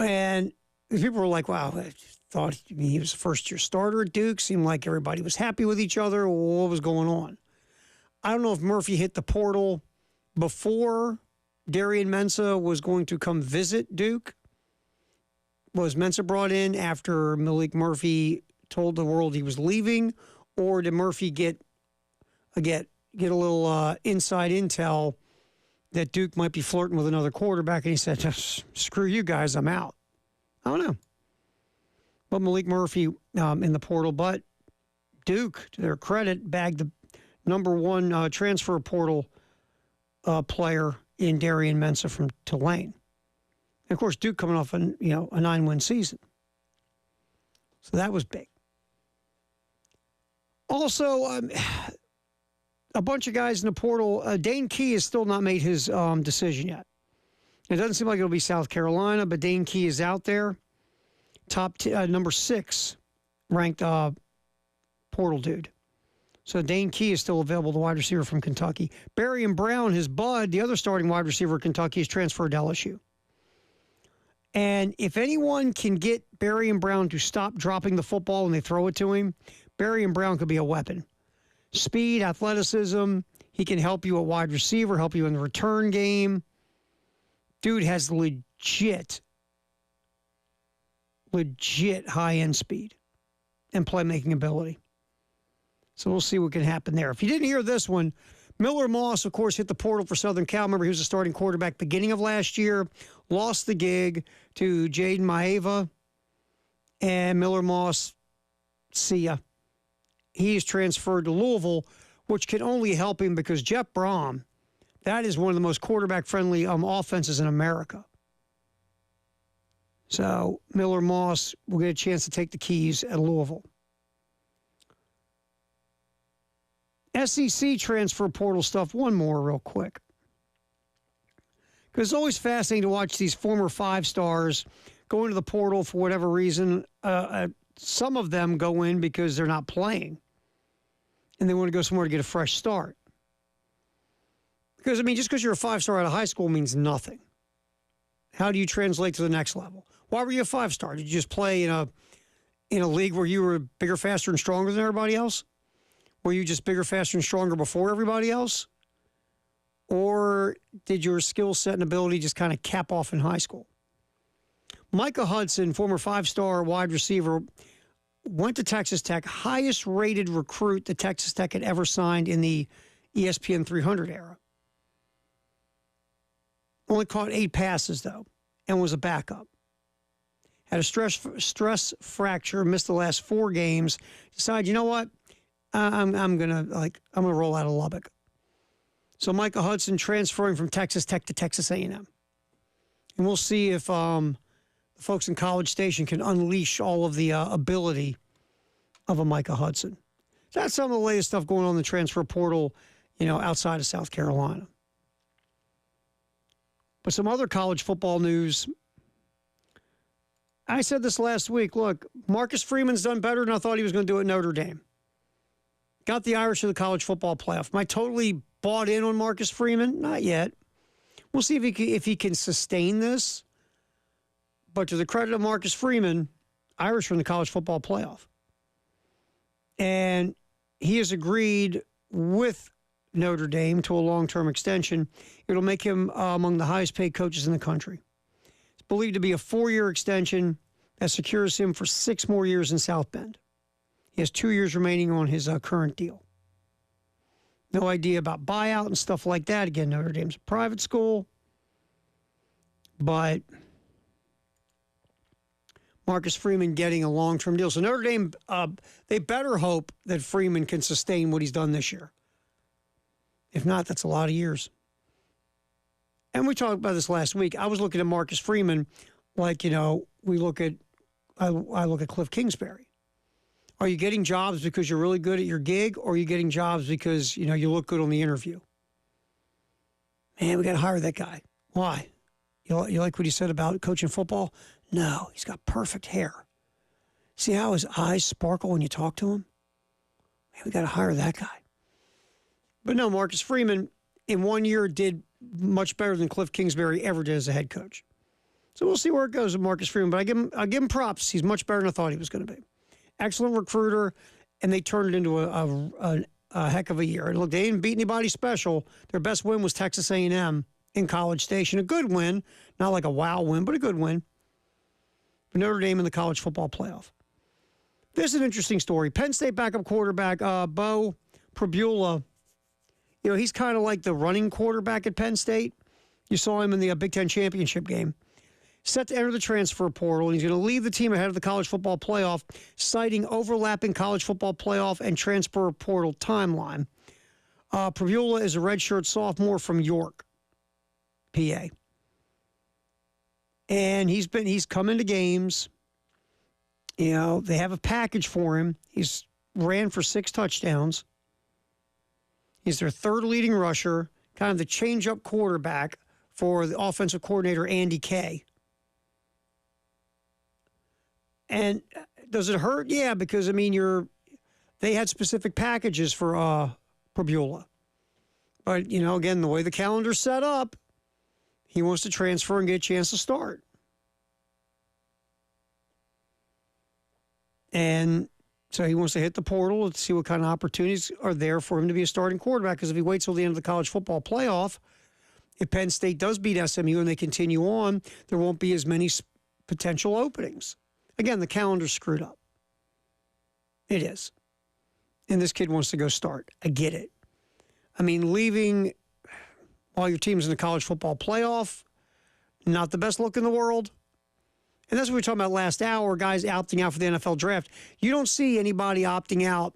And people were like, wow, I thought he was a first-year starter at Duke. Seemed like everybody was happy with each other. What was going on? I don't know if Murphy hit the portal before Darian Mensah was going to come visit Duke. Was Mensah brought in after Malik Murphy told the world he was leaving? Or did Murphy get a little inside intel that Duke might be flirting with another quarterback, and he said, screw you guys, I'm out? I don't know. But Malik Murphy in the portal, but Duke, to their credit, bagged the number one transfer portal player in Darian Mensah from Tulane. And of course, Duke coming off a 9-win season. So that was big. Also, a bunch of guys in the portal. Dane Key has still not made his decision yet. It doesn't seem like it'll be South Carolina, but Dane Key is out there. Number 6 ranked portal dude. So Dane Key is still available, the wide receiver from Kentucky. Barry Brown, his bud, the other starting wide receiver at Kentucky, is transferred to LSU. And if anyone can get Barry Brown to stop dropping the football when they throw it to him, Barry Brown could be a weapon. Speed, athleticism, he can help you at wide receiver, help you in the return game. Dude has legit high-end speed and playmaking ability. So we'll see what can happen there. If you didn't hear this one, Miller Moss, of course, hit the portal for Southern Cal. Remember, he was a starting quarterback beginning of last year, lost the gig to Jaden Maeva, and Miller Moss, see ya. He is transferred to Louisville, which can only help him because Jeff Brom, that is one of the most quarterback-friendly offenses in America. So Miller Moss will get a chance to take the keys at Louisville. SEC transfer portal stuff, one more real quick. Because it's always fascinating to watch these former five-stars go into the portal for whatever reason. Some of them go in because they're not playing, and they want to go somewhere to get a fresh start. Because, I mean, just because you're a five-star out of high school means nothing. How do you translate to the next level? Why were you a five-star? Did you just play in a league where you were bigger, faster, and stronger than everybody else? Were you just bigger, faster, and stronger before everybody else? Or did your skill set and ability just kind of cap off in high school? Micah Hudson, former five-star wide receiver, went to Texas Tech, highest-rated recruit that Texas Tech had ever signed in the ESPN 300 era. Only caught 8 passes, though, and was a backup. Had a stress fracture, missed the last 4 games. Decided, you know what? I'm gonna roll out of Lubbock. So Micah Hudson transferring from Texas Tech to Texas A&M, and we'll see if the folks in College Station can unleash all of the ability of a Micah Hudson. So that's some of the latest stuff going on in the transfer portal, outside of South Carolina. But some other college football news. I said this last week. Look, Marcus Freeman's done better than I thought he was going to do at Notre Dame. Got the Irish to the college football playoff. Am I totally bought in on Marcus Freeman? Not yet. We'll see if he can sustain this. But to the credit of Marcus Freeman, Irish are in the college football playoff. And he has agreed with Notre Dame to a long-term extension. It'll make him among the highest-paid coaches in the country. It's believed to be a 4-year extension that secures him for 6 more years in South Bend. He has 2 years remaining on his current deal. No idea about buyout and stuff like that. Again, Notre Dame's a private school. But Marcus Freeman getting a long-term deal. So Notre Dame, they better hope that Freeman can sustain what he's done this year. If not, that's a lot of years. And we talked about this last week. I was looking at Marcus Freeman like, I look at Cliff Kingsbury. Are you getting jobs because you're really good at your gig, or are you getting jobs because, you look good on the interview? Man, we got to hire that guy. Why? You like what he said about coaching football? No, he's got perfect hair. See how his eyes sparkle when you talk to him? Man, we got to hire that guy. But no, Marcus Freeman, in 1 year, did much better than Cliff Kingsbury ever did as a head coach. So we'll see where it goes with Marcus Freeman. But I'll give him props. He's much better than I thought he was going to be. Excellent recruiter, and they turned it into a heck of a year. And look, they didn't beat anybody special. Their best win was Texas A&M in College Station. A good win, not like a wow win, but a good win. For Notre Dame in the college football playoff. This is an interesting story. Penn State backup quarterback Bo Pribula. He's kind of like the running quarterback at Penn State. You saw him in the Big Ten championship game. Set to enter the transfer portal, and he's going to leave the team ahead of the college football playoff, citing overlapping college football playoff and transfer portal timeline. Pribula is a redshirt sophomore from York, PA. And he's come into games. They have a package for him. He's ran for 6 touchdowns. He's their 3rd leading rusher, kind of the change-up quarterback for the offensive coordinator, Andy Kay. And does it hurt? Yeah, because, they had specific packages for Pribula. But, again, the way the calendar's set up, he wants to transfer and get a chance to start. And so he wants to hit the portal to see what kind of opportunities are there for him to be a starting quarterback. Because if he waits till the end of the college football playoff, if Penn State does beat SMU and they continue on, there won't be as many potential openings. Again, the calendar's screwed up. It is. And this kid wants to go start. I get it. I mean, leaving while your team's in the college football playoff, not the best look in the world. And that's what we were talking about last hour, guys opting out for the NFL draft. You don't see anybody opting out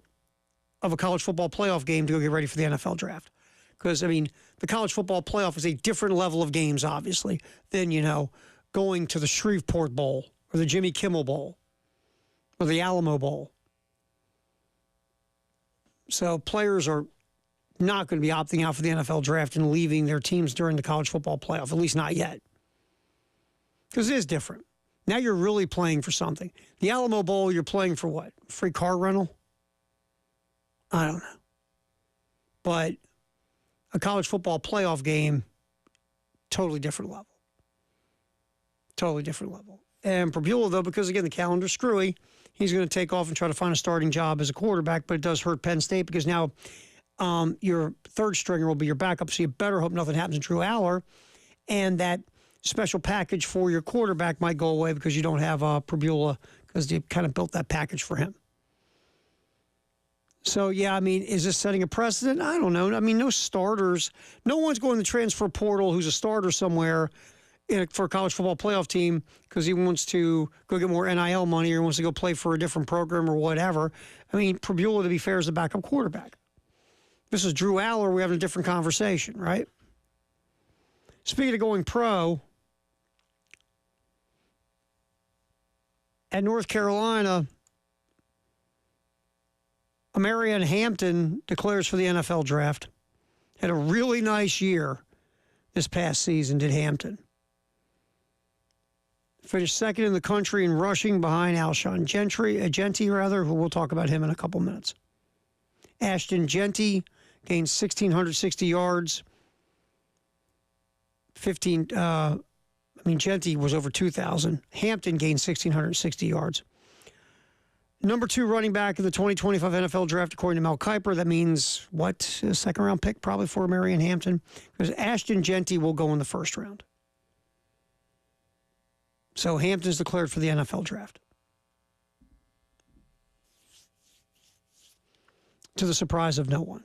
of a college football playoff game to go get ready for the NFL draft. Because, I mean, the college football playoff is a different level of games, obviously, than, going to the Shreveport Bowl or the Jimmy Kimmel Bowl or the Alamo Bowl. So players are not going to be opting out for the NFL draft and leaving their teams during the college football playoff, at least not yet. Because it is different. Now you're really playing for something. The Alamo Bowl, you're playing for what? Free car rental? I don't know. But a college football playoff game, totally different level. Totally different level. And Prabula, though, because, again, the calendar's screwy, he's going to take off and try to find a starting job as a quarterback, but it does hurt Penn State because now your third stringer will be your backup, so you better hope nothing happens to Drew Aller, and that special package for your quarterback might go away because you don't have Prabula because you kind of built that package for him. So, yeah, I mean, is this setting a precedent? I don't know. I mean, no starters. No one's going to the transfer portal who's a starter somewhere for a college football playoff team because he wants to go get more NIL money or wants to go play for a different program or whatever. I mean, Prabula, to be fair, is a backup quarterback. This is Drew Aller. We're having a different conversation, right? Speaking of going pro, at North Carolina, Marianne Hampton declares for the NFL draft. Had a really nice year this past season, did Hampton. Finished second in the country in rushing behind Alshon Gentry, who we'll talk about him in a couple minutes. Ashton Genty gained 1,660 yards. Genty was over 2,000. Hampton gained 1,660 yards. Number 2 running back in the 2025 NFL draft, according to Mel Kiper. That means, what? A second-round pick probably for Marianne Hampton? Because Ashton Genty will go in the first round. So Hampton's declared for the NFL draft. To the surprise of no one.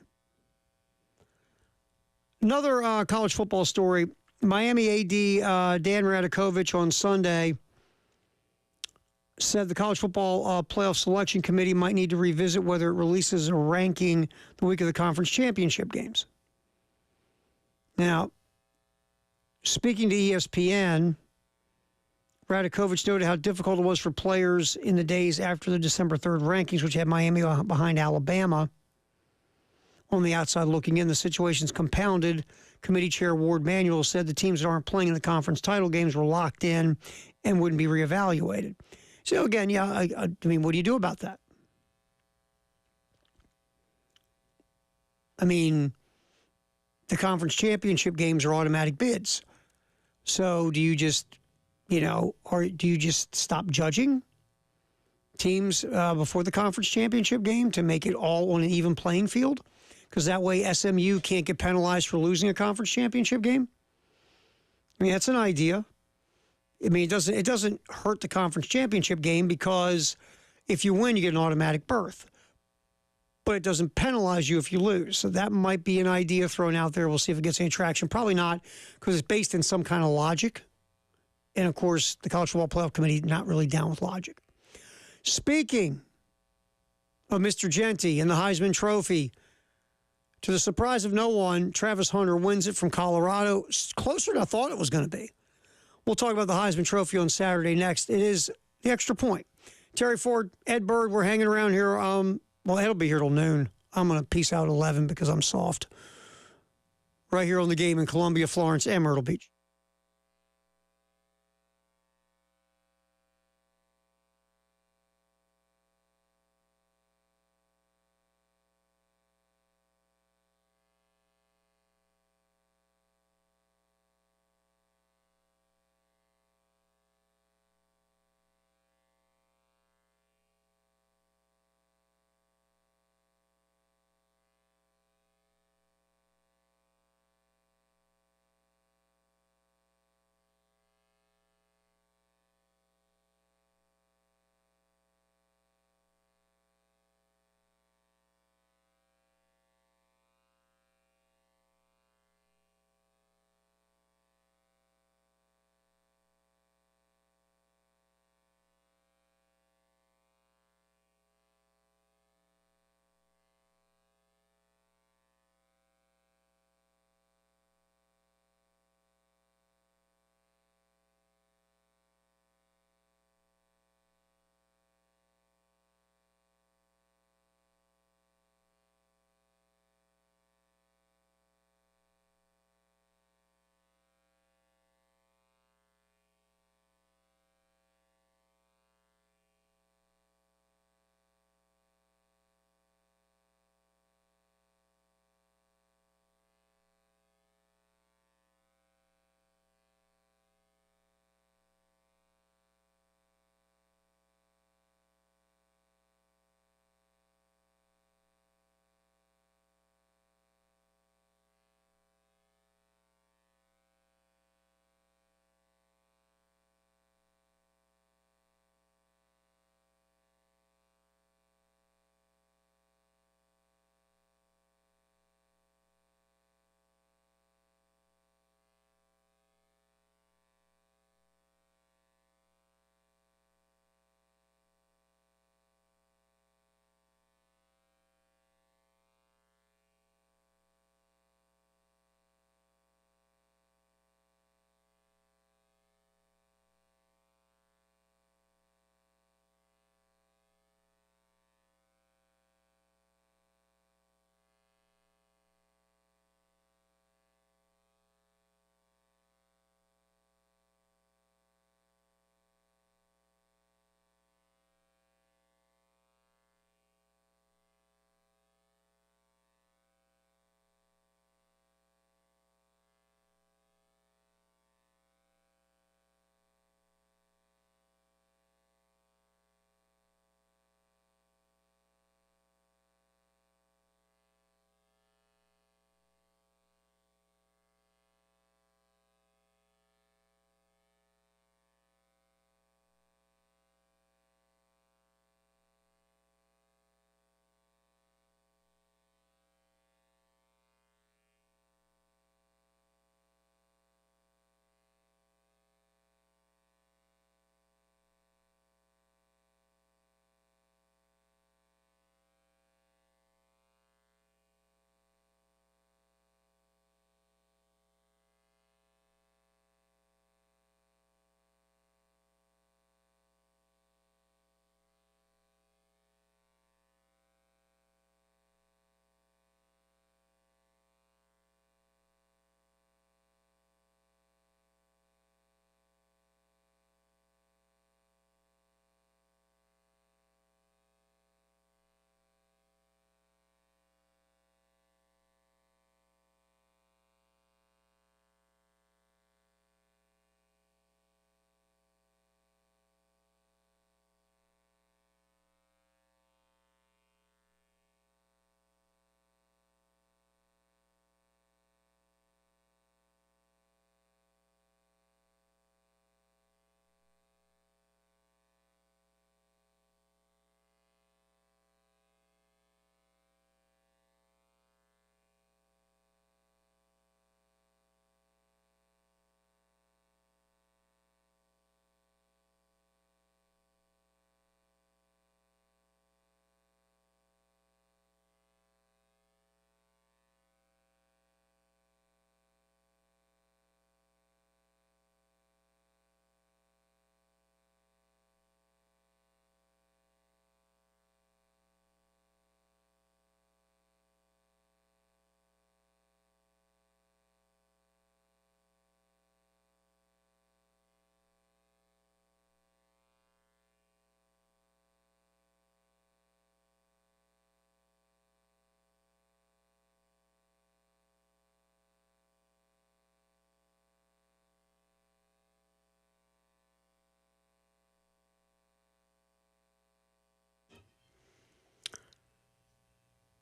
Another college football story. Miami AD Dan Radakovich on Sunday said the College Football Playoff Selection Committee might need to revisit whether it releases a ranking the week of the conference championship games. Now, speaking to ESPN, Radakovich noted how difficult it was for players in the days after the December 3rd rankings, which had Miami behind Alabama. On the outside looking in, the situation's compounded. Committee Chair Ward Manuel said the teams that aren't playing in the conference title games were locked in and wouldn't be reevaluated. So, again, yeah, I mean, what do you do about that? I mean, the conference championship games are automatic bids. So do you just, or do you just stop judging teams before the conference championship game to make it all on an even playing field? Because that way SMU can't get penalized for losing a conference championship game? I mean, that's an idea. I mean, it doesn't hurt the conference championship game because if you win, you get an automatic berth. But it doesn't penalize you if you lose. So that might be an idea thrown out there. We'll see if it gets any traction. Probably not, because it's based in some kind of logic. And, of course, the College Football Playoff Committee not really down with logic. Speaking of Mr. Genty and the Heisman Trophy, to the surprise of no one, Travis Hunter wins it from Colorado. Closer than I thought it was going to be. We'll talk about the Heisman Trophy on Saturday next. It is the extra point. Terry Ford, Ed Bird, we're hanging around here. Well, Ed'll be here till noon. I'm going to peace out at 11 because I'm soft. Right here on the game in Columbia, Florence, and Myrtle Beach.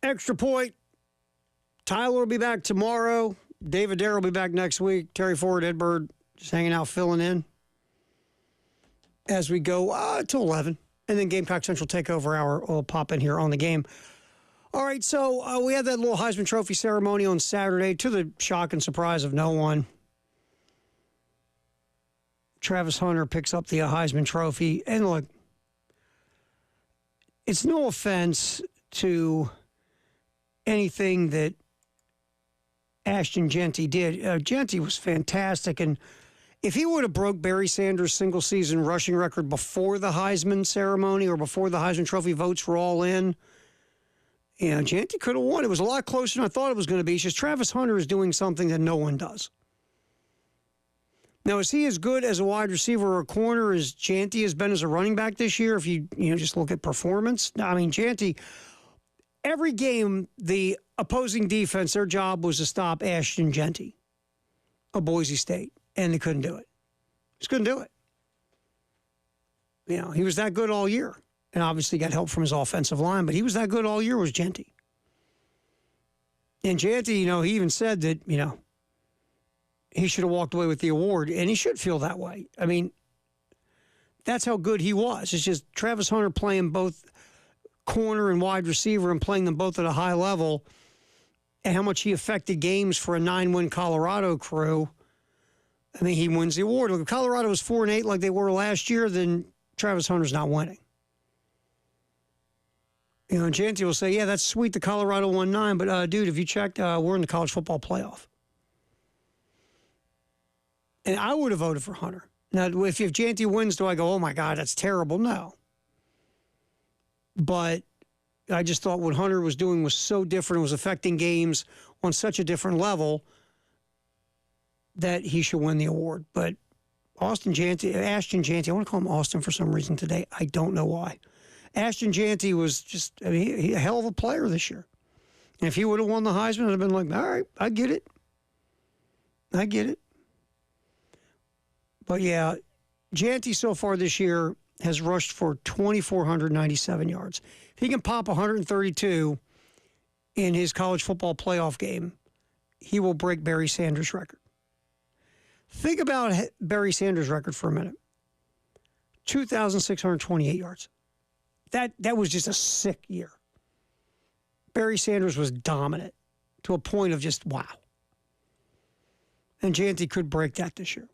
Extra point. Tyler will be back tomorrow. David Darrell will be back next week. Terry Ford, Ed Bird, just hanging out, filling in as we go till 11. And then Gamecock Central Takeover Hour will pop in here on the game. All right, so we had that little Heisman Trophy ceremony on Saturday to the shock and surprise of no one. Travis Hunter picks up the Heisman Trophy. And look, it's no offense to anything that Ashton Jeanty did. Jeanty was fantastic, and if he would have broke Barry Sanders' single-season rushing record before the Heisman ceremony or before the Heisman Trophy votes were all in, Jeanty could have won. It was a lot closer than I thought it was going to be. It's just Travis Hunter is doing something that no one does. Now, is he as good as a wide receiver or a corner as Jeanty has been as a running back this year, if you just look at performance? No, I mean, Jeanty, every game, the opposing defense, their job was to stop Ashton Jeanty of Boise State, and they couldn't do it. Just couldn't do it. He was that good all year, and obviously got help from his offensive line, but he was that good all year was Jeanty. And Jeanty, he even said that, he should have walked away with the award, and he should feel that way. I mean, that's how good he was. It's just Travis Hunter playing both corner and wide receiver and playing them both at a high level, and how much he affected games for a 9-win Colorado crew. I mean, he wins the award. Look, if Colorado was 4-8 like they were last year, then Travis Hunter's not winning. And Jeanty will say, yeah, that's sweet, the Colorado won 9, but dude, have you checked? We're in the college football playoff. And I would have voted for Hunter. Now, if Jeanty wins, do I go, oh, my God, that's terrible? No. But I just thought what Hunter was doing was so different. It was affecting games on such a different level that he should win the award. But Ashton Jeanty, I want to call him Austin for some reason today. I don't know why. Ashton Jeanty was just he a hell of a player this year. And if he would have won the Heisman, I'd have been like, all right, I get it. I get it. But, yeah, Jeanty so far this year has rushed for 2,497 yards. If he can pop 132 in his college football playoff game, he will break Barry Sanders' record. Think about Barry Sanders' record for a minute. 2,628 yards. That was just a sick year. Barry Sanders was dominant to a point of just wow. And Jeanty could break that this year.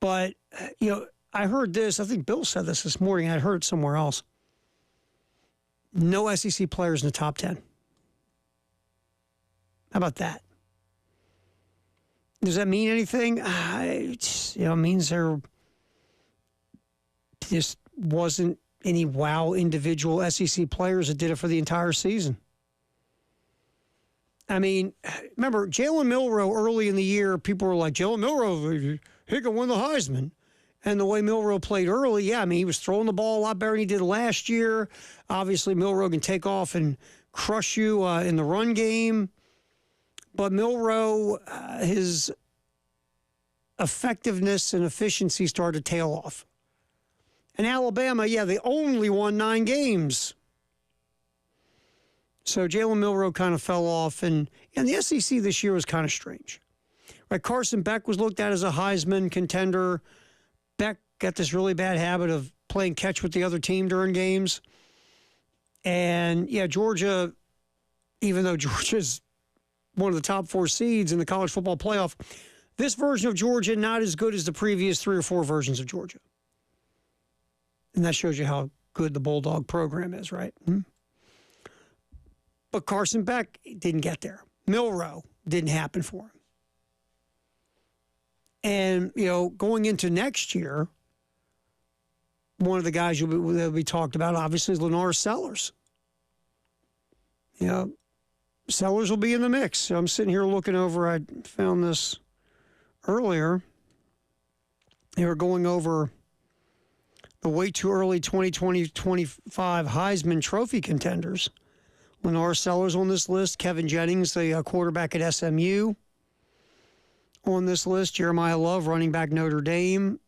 But, I heard this. I think Bill said this morning. I heard it somewhere else. No SEC players in the top 10. How about that? Does that mean anything? It means there just wasn't any wow individual SEC players that did it for the entire season. I mean, remember, Jalen Milroe early in the year, people were like, Jalen Milroe, he can win the Heisman. And the way Milroe played early, he was throwing the ball a lot better than he did last year. Obviously, Milroe can take off and crush you in the run game. But Milroe, his effectiveness and efficiency started to tail off. And Alabama, they only won 9 games. So Jalen Milroe kind of fell off. And the SEC this year was kind of strange. Right, Carson Beck was looked at as a Heisman contender. Beck got this really bad habit of playing catch with the other team during games. And, Georgia, even though Georgia's one of the top 4 seeds in the college football playoff, this version of Georgia not as good as the previous 3 or 4 versions of Georgia. And that shows you how good the Bulldog program is, right? But Carson Beck didn't get there. Milroe didn't happen for him. And, going into next year, one of the guys that'll be talked about, obviously, is Lenore Sellers. Sellers will be in the mix. So I'm sitting here looking over. I found this earlier. They were going over the way too early 2020-25 Heisman Trophy contenders. Lenore Sellers on this list. Kevin Jennings, the quarterback at SMU, on this list. Jeremiah Love, running back Notre Dame.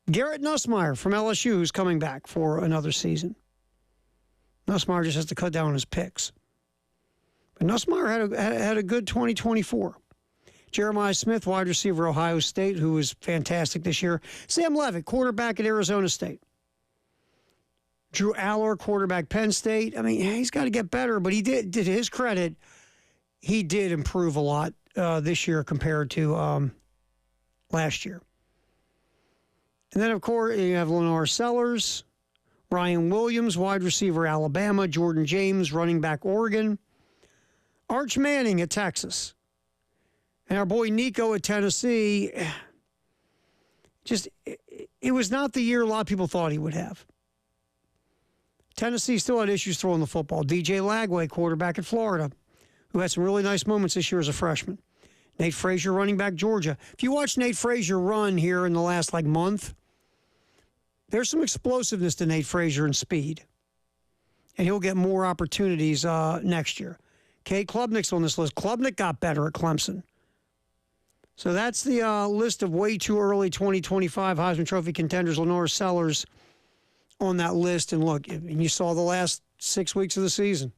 Garrett Nussmeier from LSU, who's coming back for another season. Nussmeier just has to cut down on his picks. But Nussmeier had a good 2024. Jeremiah Smith, wide receiver, Ohio State, who was fantastic this year. Sam Levitt, quarterback at Arizona State. Drew Aller, quarterback, Penn State. I mean, he's got to get better, but he did, to his credit, he did improve a lot this year compared to last year. And then, of course, you have Lenore Sellers, Ryan Williams, wide receiver, Alabama, Jordan James, running back, Oregon, Arch Manning at Texas, and our boy Nico at Tennessee. It was not the year a lot of people thought he would have. Tennessee still had issues throwing the football. DJ Lagway, quarterback at Florida, who had some really nice moments this year as a freshman. Nate Frazier, running back, Georgia. If you watch Nate Frazier run here in the last month, there's some explosiveness to Nate Frazier and speed. And he'll get more opportunities next year. Cade Klubnik's on this list. Klubnik got better at Clemson. So that's the list of way too early 2025 Heisman Trophy contenders. Lenore Sellers on that list. And look, you saw the last 6 weeks of the season.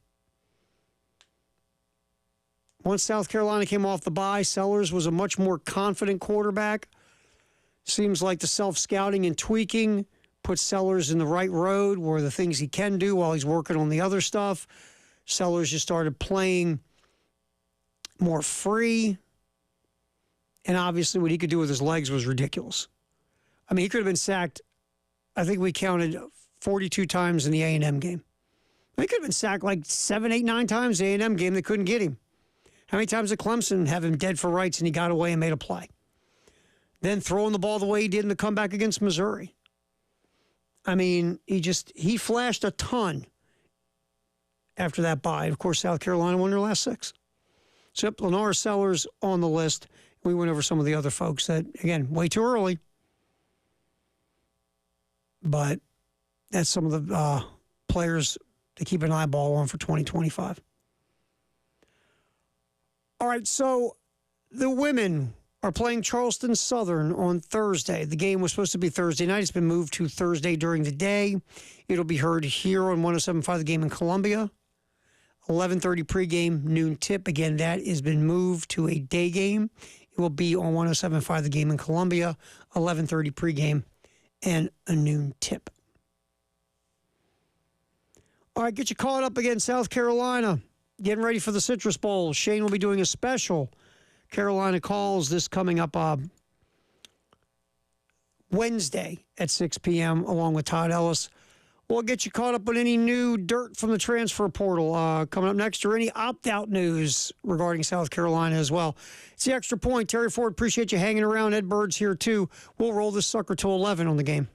Once South Carolina came off the bye, Sellers was a much more confident quarterback. Seems like the self-scouting and tweaking puts Sellers in the right road where the things he can do while he's working on the other stuff. Sellers just started playing more free. And obviously what he could do with his legs was ridiculous. I mean, he could have been sacked, I think we counted 42 times in the A&M game. He could have been sacked 7, 8, 9 times in the A&M game. They couldn't get him. How many times did Clemson have him dead for rights and he got away and made a play? Then throwing the ball the way he did in the comeback against Missouri. I mean, he flashed a ton after that bye. Of course, South Carolina won their last 6. So, Lenore Sellers on the list. We went over some of the other folks that, again, way too early. But that's some of the players to keep an eyeball on for 2025. All right, so the women are playing Charleston Southern on Thursday. The game was supposed to be Thursday night. It's been moved to Thursday during the day. It'll be heard here on 107.5 The Game in Columbia. 11:30 pregame, noon tip. Again, that has been moved to a day game. It will be on 107.5 The Game in Columbia. 11:30 pregame and a noon tip. All right, get you caught up again. South Carolina getting ready for the Citrus Bowl. Shane will be doing a special Carolina Calls this coming up Wednesday at 6 p.m. along with Todd Ellis. We'll get you caught up on any new dirt from the transfer portal coming up next, or any opt-out news regarding South Carolina as well. It's the Extra Point. Terry Ford, appreciate you hanging around. Ed Bird's here too. We'll roll this sucker till 11 on The Game.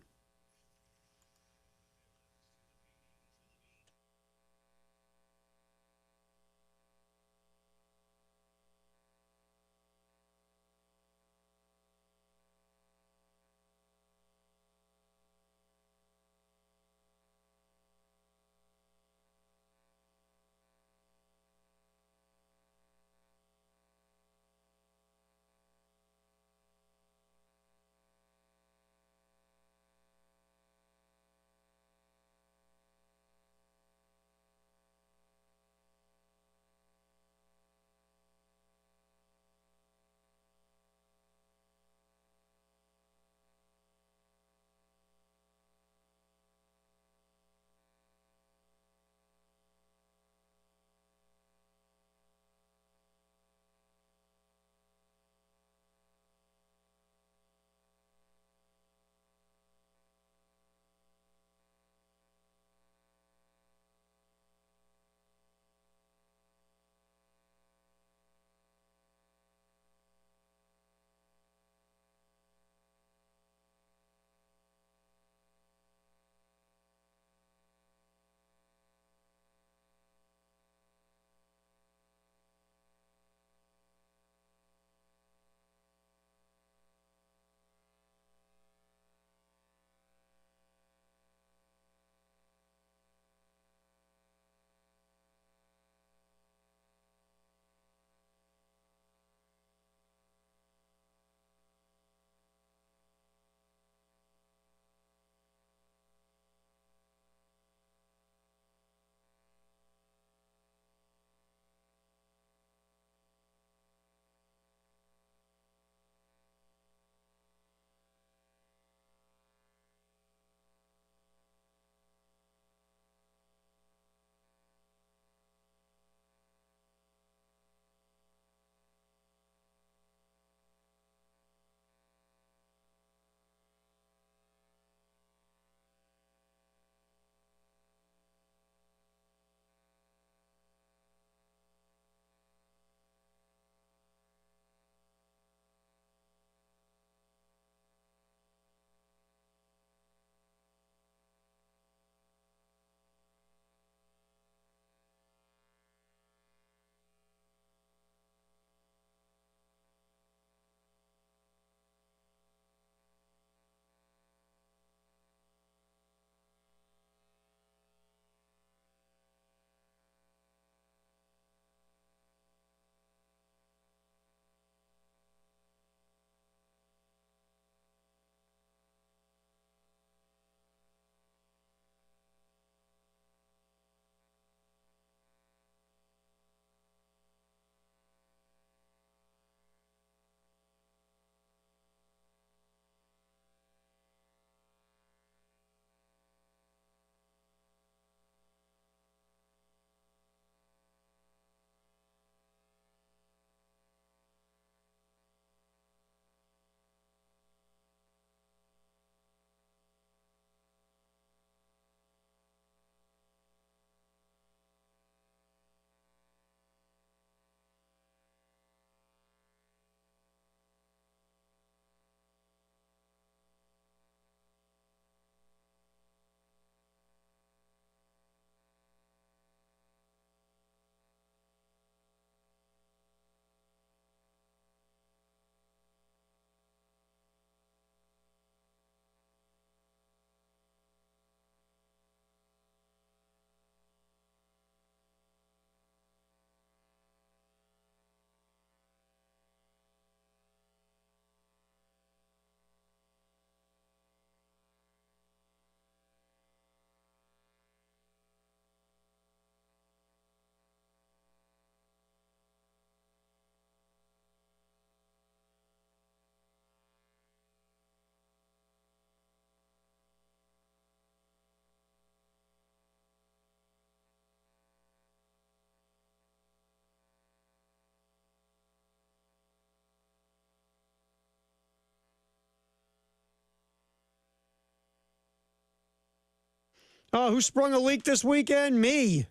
Oh, who sprung a leak this weekend? Me.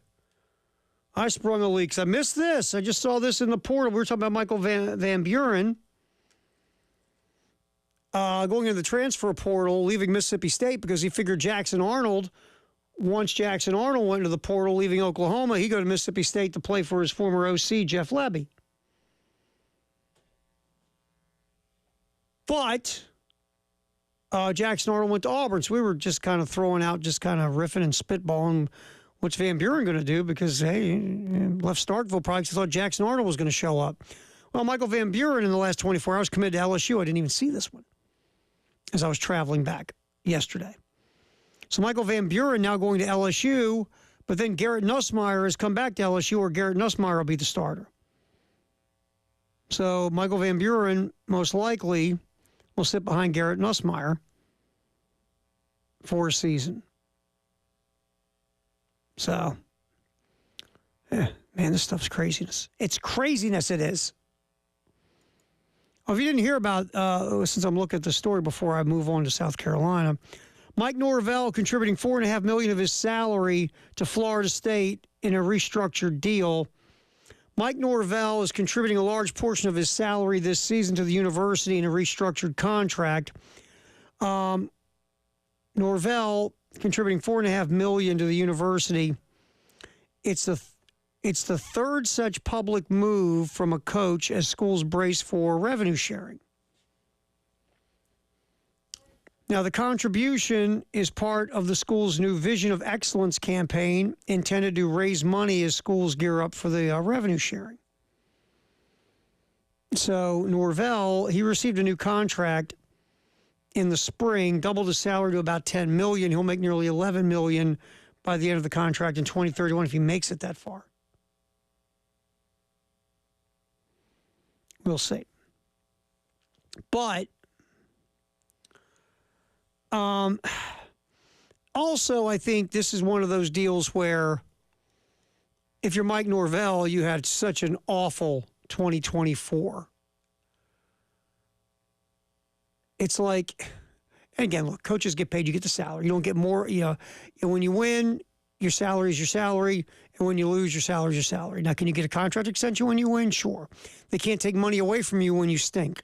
I sprung a leak. I missed this. I just saw this in the portal. We were talking about Michael Van Buren going into the transfer portal, leaving Mississippi State because he figured Jackson Arnold, once Jackson Arnold went into the portal, leaving Oklahoma, he'd go to Mississippi State to play for his former OC, Jeff Lebby. But Jackson Arnold went to Auburn, so we were just kind of throwing out, just kind of riffing and spitballing what's Van Buren going to do because, hey, left Starkville probably because thought Jackson Arnold was going to show up. Well, Michael Van Buren in the last 24 hours committed to LSU. I didn't even see this one as I was traveling back yesterday. So Michael Van Buren now going to LSU, but then Garrett Nussmeier has come back to LSU, or Garrett Nussmeier will be the starter. So Michael Van Buren most likely will sit behind Garrett Nussmeier for a season. So, man, this stuff's craziness. It's craziness, it is. Oh, if you didn't hear about, since I'm looking at the story before I move on to South Carolina, Mike Norvell contributing $4.5 million of his salary to Florida State in a restructured deal. Mike Norvell is contributing a large portion of his salary this season to the university in a restructured contract. Norvell contributing $4.5 million to the university. It's the third such public move from a coach as schools brace for revenue sharing. Now, the contribution is part of the school's new Vision of Excellence campaign intended to raise money as schools gear up for the revenue sharing. So Norvell, he received a new contract in the spring, doubled his salary to about $10 million. He'll make nearly $11 million by the end of the contract in 2031 if he makes it that far. We'll see. But also, I think this is one of those deals where if you're Mike Norvell, you had such an awful 2024. It's like, and again, look, coaches get paid, you get the salary. You don't get more, and when you win, your salary is your salary, and when you lose, your salary is your salary. Now, can you get a contract extension when you win? Sure. They can't take money away from you when you stink.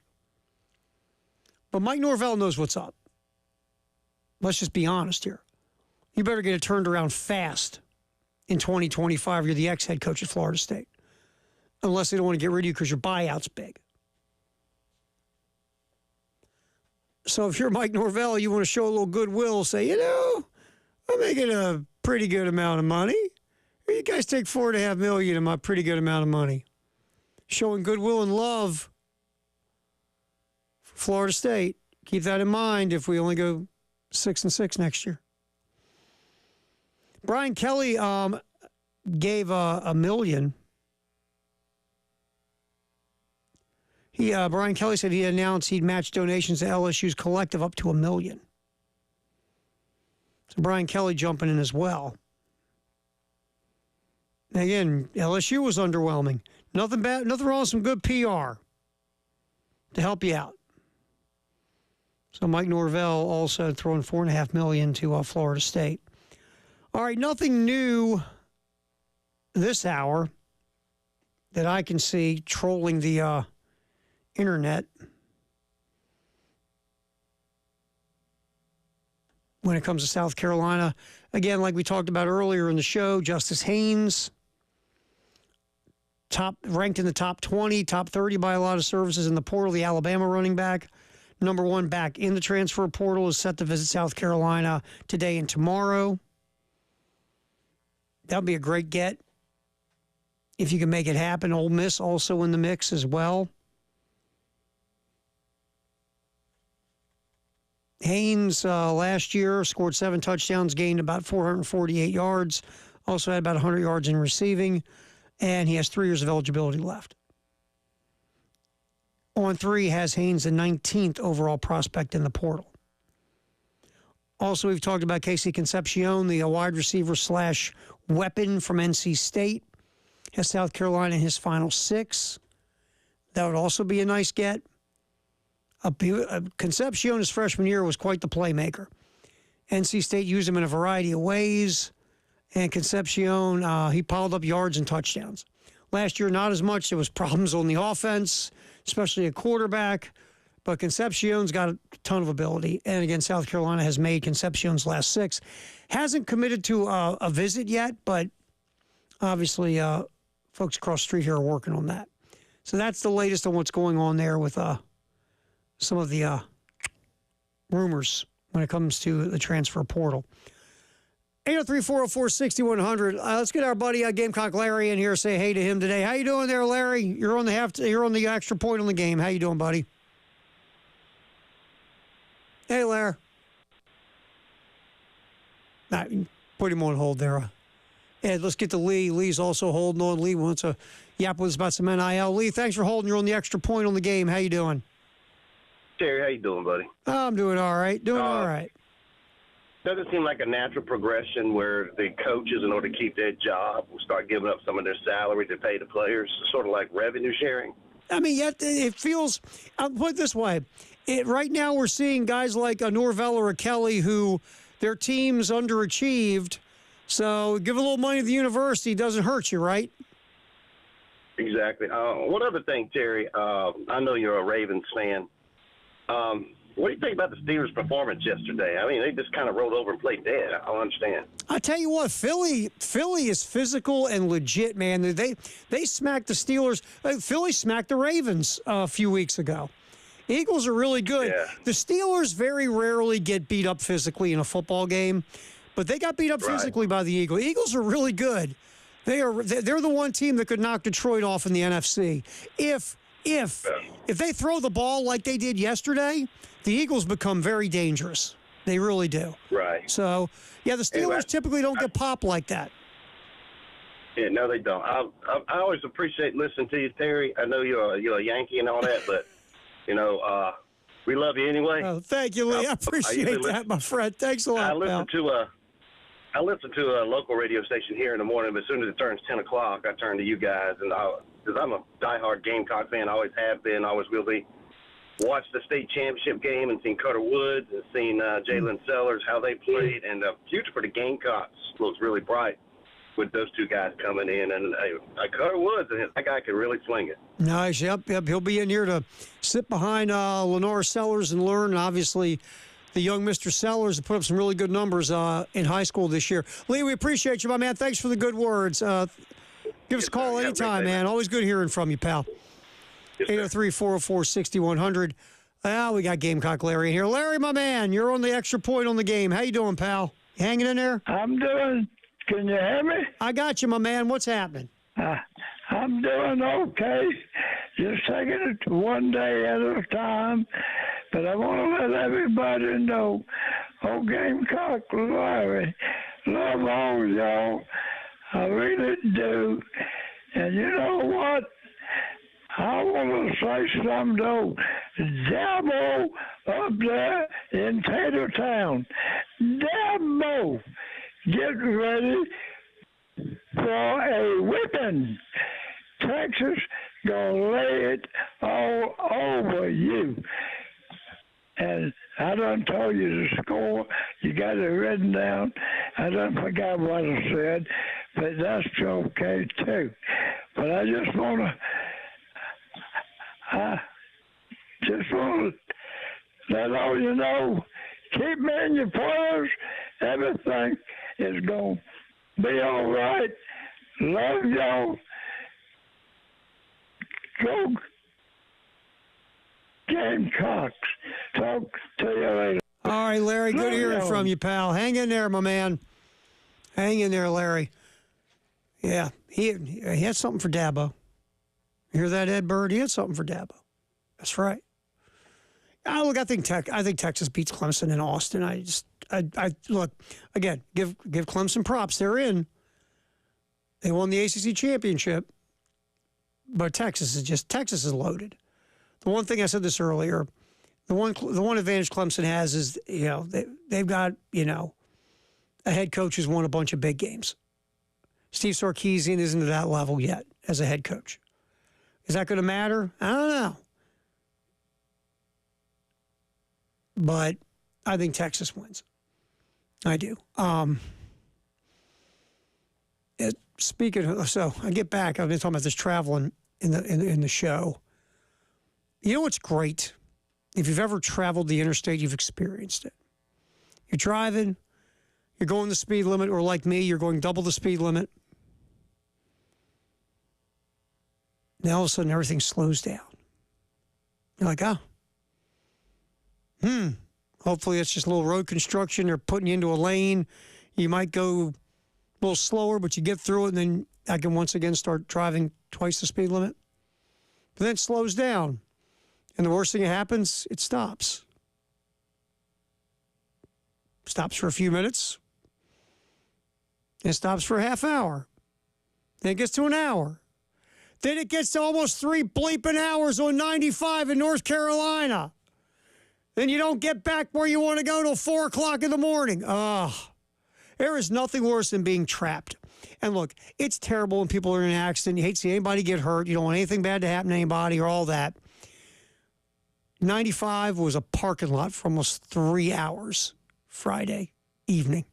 But Mike Norvell knows what's up. Let's just be honest here. You better get it turned around fast in 2025. You're the ex-head coach at Florida State. Unless they don't want to get rid of you because your buyout's big. So if you're Mike Norvell, you want to show a little goodwill, say, I'm making a pretty good amount of money. You guys take $4.5 million of my pretty good amount of money. Showing goodwill and love for Florida State. Keep that in mind if we only go 6-6 next year. Brian Kelly gave $1 million. Brian Kelly said he announced he'd match donations to LSU's collective up to $1 million. So Brian Kelly jumping in as well. Again, LSU was underwhelming. Nothing bad, nothing wrong with some good PR to help you out. So Mike Norvell also throwing $4.5 million to Florida State. All right, nothing new this hour that I can see trolling the internet. When it comes to South Carolina, again, like we talked about earlier in the show, Justice Haynes, ranked in the top 20, top 30 by a lot of services in the portal, the Alabama running back. Number one back in the transfer portal is set to visit South Carolina today and tomorrow. That would be a great get if you can make it happen. Ole Miss also in the mix as well. Haynes last year scored 7 touchdowns, gained about 448 yards, also had about 100 yards in receiving, and he has 3 years of eligibility left. On 3 has Haynes, the 19th overall prospect in the portal. Also, we've talked about Casey Concepcion, the wide receiver / weapon from NC State. Has South Carolina in his final 6. That would also be a nice get. Concepcion, his freshman year, was quite the playmaker. NC State used him in a variety of ways. And Concepcion, he piled up yards and touchdowns. Last year, not as much. There was problems on the offense, especially at quarterback. But Concepcion's got a ton of ability. And again, South Carolina has made Concepcion's last 6. Hasn't committed to a visit yet, but obviously folks across the street here are working on that. So that's the latest on what's going on there with some of the rumors when it comes to the transfer portal. 803-404-6100. Let's get our buddy Gamecock Larry in here. Say hey to him today. How you doing there, Larry? You're on the extra point on the game. How you doing, buddy? Hey, Larry. Nah, put him on hold there. Ed, let's get to Lee. Lee's also holding on. Lee wants to yap with us about some NIL. Lee, thanks for holding. You're on the extra point on the game. How you doing? Terry, how you doing, buddy? I'm doing all right. All right. Doesn't seem like a natural progression where the coaches, in order to keep their job, will start giving up some of their salary to pay the players, sort of like revenue sharing? I mean, yet it feels, I'll put it this way. Right now we're seeing guys like a Norvell or a Kelly who their teams underachieved. So give a little money to the university. Doesn't hurt you, right? Exactly. One other thing, Terry, I know you're a Ravens fan. What do you think about the Steelers' performance yesterday? I mean, they just kind of rolled over and played dead. I don't understand. I tell you what, Philly is physical and legit, man. They smacked the Steelers. Philly smacked the Ravens a few weeks ago. Eagles are really good. Yeah. The Steelers very rarely get beat up physically in a football game, but they got beat up physically by the Eagles. Eagles are really good. They're the one team that could knock Detroit off in the NFC. If they throw the ball like they did yesterday, the Eagles become very dangerous. They really do. Right. So, yeah, the Steelers typically don't get popped like that. Yeah, no, they don't. I always appreciate listening to you, Terry. I know you're a Yankee and all that, but we love you anyway. Oh, thank you, Lee. I appreciate that, my friend. Thanks a lot, I listen to a local radio station here in the morning, but as soon as it turns 10 o'clock, I turn to you guys, and because I'm a diehard Gamecock fan, I always have been, always will be. Watched the state championship game and seen Carter Woods and seen Jalen Sellers, how they played, and the future for the Gamecocks looks really bright with those two guys coming in. And Carter Woods, that guy can really swing it. Nice. Yep. He'll be in here to sit behind Lenore Sellers and learn. And obviously, the young Mr. Sellers put up some really good numbers in high school this year. Lee, we appreciate you, my man. Thanks for the good words. Give us a call anytime, man. Always good hearing from you, pal. 803-404-6100. We got Gamecock Larry in here. Larry, my man, you're on the extra point on the game. How you doing, pal? You hanging in there? I'm doing. Can you hear me? I got you, my man. What's happening? I'm doing okay. Just taking it one day at a time. But I want to let everybody know, Gamecock Larry, love all y'all. I really do. And you know what? I want to say something to Dabo up there in Tatertown. Dabo, get ready for a whipping. Texas gonna lay it all over you. And I done told you the score. You got it written down. I done forgot what I said, but that's okay too. But I just want to let all you know, keep me in your prayers. Everything is going to be all right. Love y'all. Go Gamecocks. Talk to you later. All right, Larry, good hearing from you, pal. Hang in there, my man. Hang in there, Larry. Yeah, he had something for Dabo. You hear that, Ed Bird? He had something for Dabo. That's right. Look, I think Texas beats Clemson in Austin. I look again. Give Clemson props. They're in. They won the ACC championship, but Texas is loaded. The one thing I said this earlier, the one advantage Clemson has is they've got a head coach who's won a bunch of big games. Steve Sarkisian isn't at that level yet as a head coach. Is that going to matter? I don't know. But I think Texas wins. I do. Speaking of, so I get back. I've been talking about this traveling in the show. You know what's great? If you've ever traveled the interstate, you've experienced it. You're driving, you're going the speed limit, or like me, you're going double the speed limit. Now all of a sudden everything slows down. You're like, hopefully it's just a little road construction. They're putting you into a lane. You might go a little slower, but you get through it, and then I can once again start driving twice the speed limit. But then it slows down. And the worst thing that happens, it stops. Stops for a few minutes. It stops for a half hour. Then it gets to an hour. Then it gets to almost 3 bleeping hours on 95 in North Carolina. Then you don't get back where you want to go till 4 o'clock in the morning. There is nothing worse than being trapped. And look, it's terrible when people are in an accident. You hate to see anybody get hurt. You don't want anything bad to happen to anybody or all that. 95 was a parking lot for almost 3 hours Friday evening.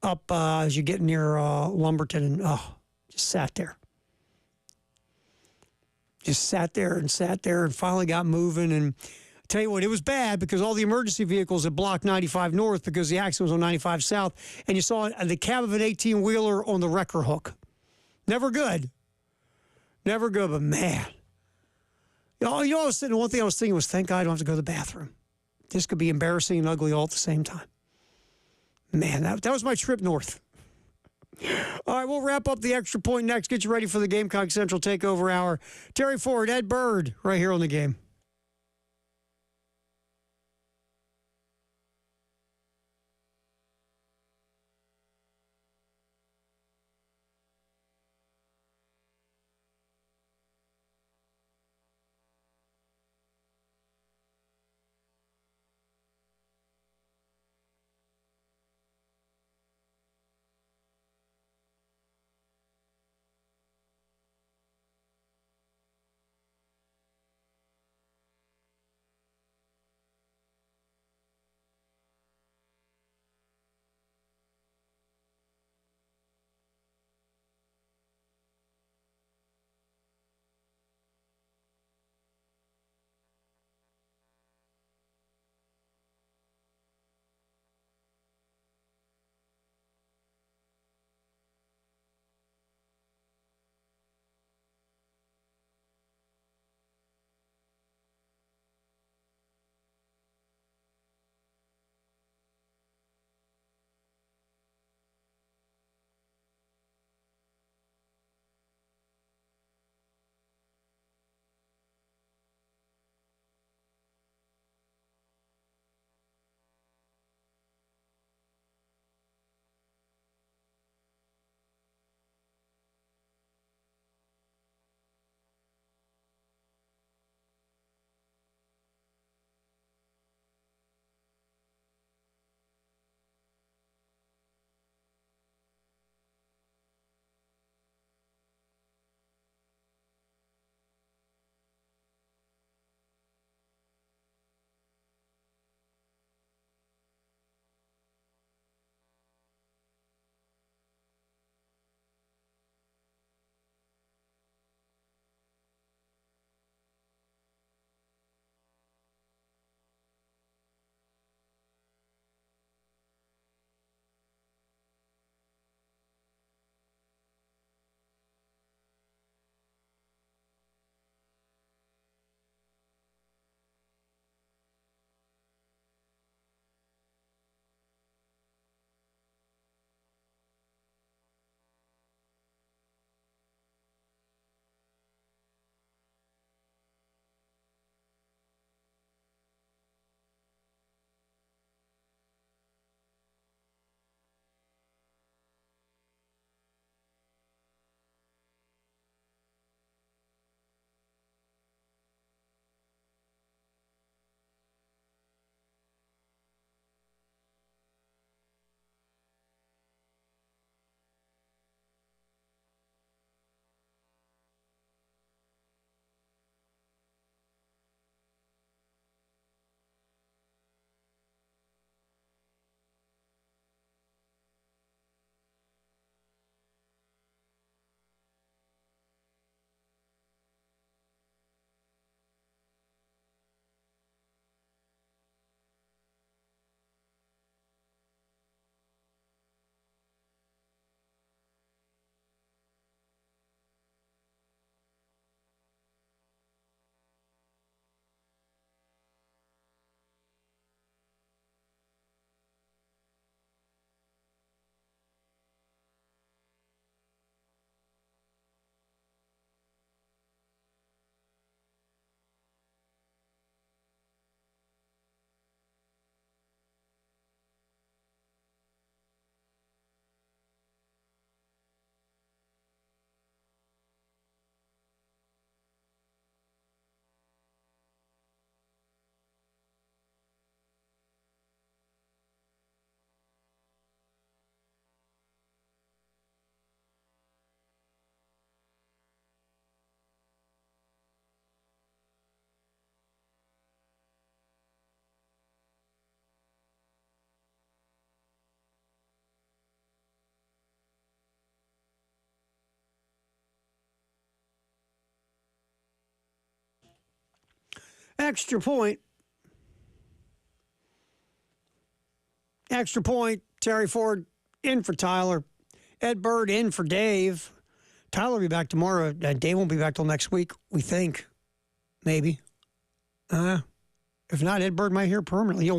Up as you get near Lumberton, and just sat there. Just sat there and finally got moving. And I tell you what, it was bad because all the emergency vehicles had blocked 95 North because the accident was on 95 South. And you saw the cab of an 18-wheeler on the wrecker hook. Never good. Never good, but man. You know, one thing I was thinking was, thank God I don't have to go to the bathroom. This could be embarrassing and ugly all at the same time. Man, that was my trip north. All right, we'll wrap up the Extra Point next. Get you ready for the Gamecock Central Takeover Hour. Terry Ford, Ed Bird, right here on the game. Extra point. Extra point. Terry Ford in for Tyler. Ed Bird in for Dave. Tyler will be back tomorrow. Dave won't be back till next week, we think. Maybe. If not, Ed Bird might hear permanently.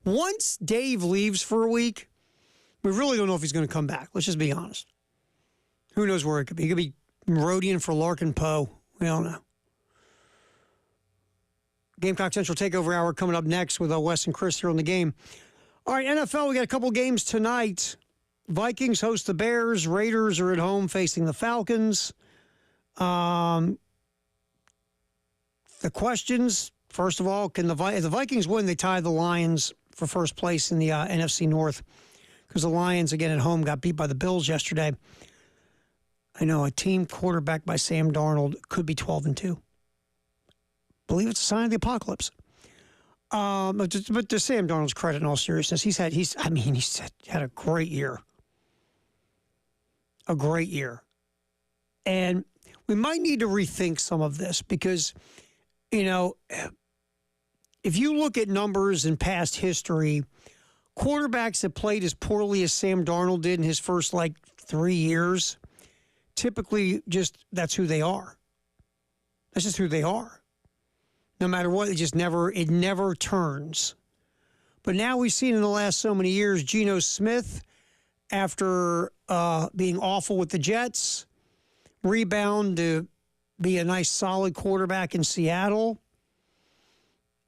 Once Dave leaves for a week, we really don't know if he's going to come back. Let's just be honest. Who knows where it could be? He could be roadieing for Larkin Poe. We don't know. Gamecock Central Takeover Hour coming up next with Wes and Chris here on the game. All right, NFL, we got a couple games tonight. Vikings host the Bears. Raiders are at home facing the Falcons. The questions, first of all, if the Vikings win, they tie the Lions for first place in the NFC North, because the Lions, again, at home, got beat by the Bills yesterday. I know a team quarterbacked by Sam Darnold could be 12-2. Believe it's a sign of the apocalypse. But to Sam Darnold's credit, in all seriousness, he's had a great year. A great year. And we might need to rethink some of this because, if you look at numbers in past history, quarterbacks that played as poorly as Sam Darnold did in his first, 3 years, typically that's who they are. That's just who they are. No matter what, it never turns. But now we've seen in the last so many years, Geno Smith, after being awful with the Jets, rebound to be a nice solid quarterback in Seattle.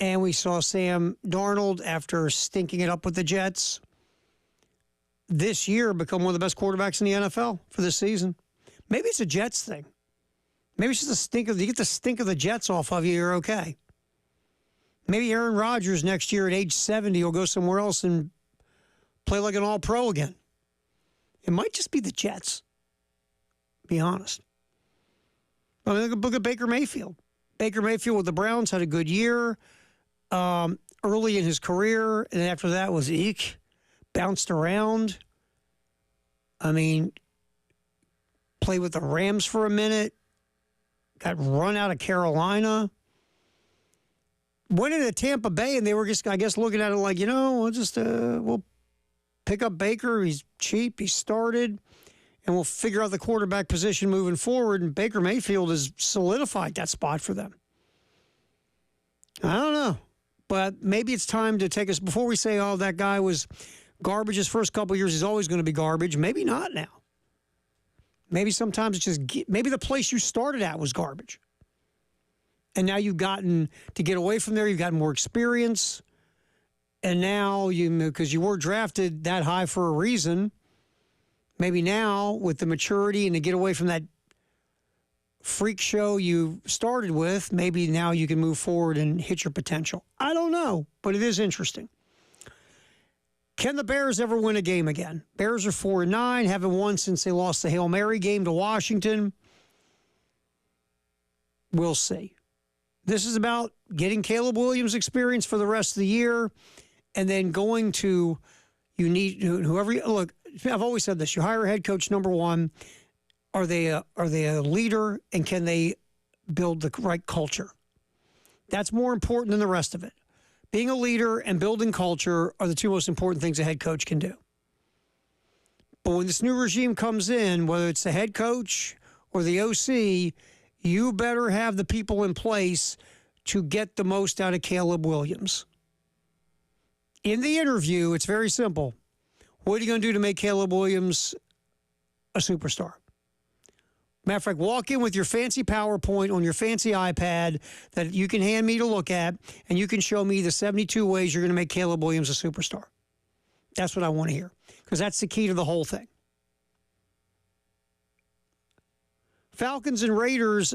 And we saw Sam Darnold, after stinking it up with the Jets, this year become one of the best quarterbacks in the NFL for this season. Maybe it's a Jets thing. Maybe it's just you get the stink of the Jets off of you, you're okay. Maybe Aaron Rodgers next year at age 70 will go somewhere else and play like an all-pro again. It might just be the Jets, be honest. Look at Baker Mayfield. Baker Mayfield with the Browns had a good year early in his career, and after that was bounced around. Played with the Rams for a minute, got run out of Carolina. Went into Tampa Bay, and they were just, I guess, looking at it like, we'll pick up Baker. He's cheap. He started, and we'll figure out the quarterback position moving forward. And Baker Mayfield has solidified that spot for them. I don't know, but maybe it's time to take us before we say, "Oh, that guy was garbage his first couple of years. He's always going to be garbage." Maybe not now. Maybe sometimes it's just maybe the place you started at was garbage. And now you've gotten to get away from there. You've gotten more experience. And now, because you were drafted that high for a reason, maybe now with the maturity and to get away from that freak show you started with, maybe now you can move forward and hit your potential. I don't know, but it is interesting. Can the Bears ever win a game again? Bears are 4-9, haven't won since they lost the Hail Mary game to Washington. We'll see. This is about getting Caleb Williams experience for the rest of the year, and then going to, look, I've always said this, you hire a head coach, number one, are they a leader, and can they build the right culture? That's more important than the rest of it. Being a leader and building culture are the two most important things a head coach can do. But when this new regime comes in, whether it's the head coach or the OC, you better have the people in place to get the most out of Caleb Williams. In the interview, it's very simple. What are you going to do to make Caleb Williams a superstar? Matter of fact, walk in with your fancy PowerPoint on your fancy iPad that you can hand me to look at, and you can show me the 72 ways you're going to make Caleb Williams a superstar. That's what I want to hear, because that's the key to the whole thing. Falcons and Raiders,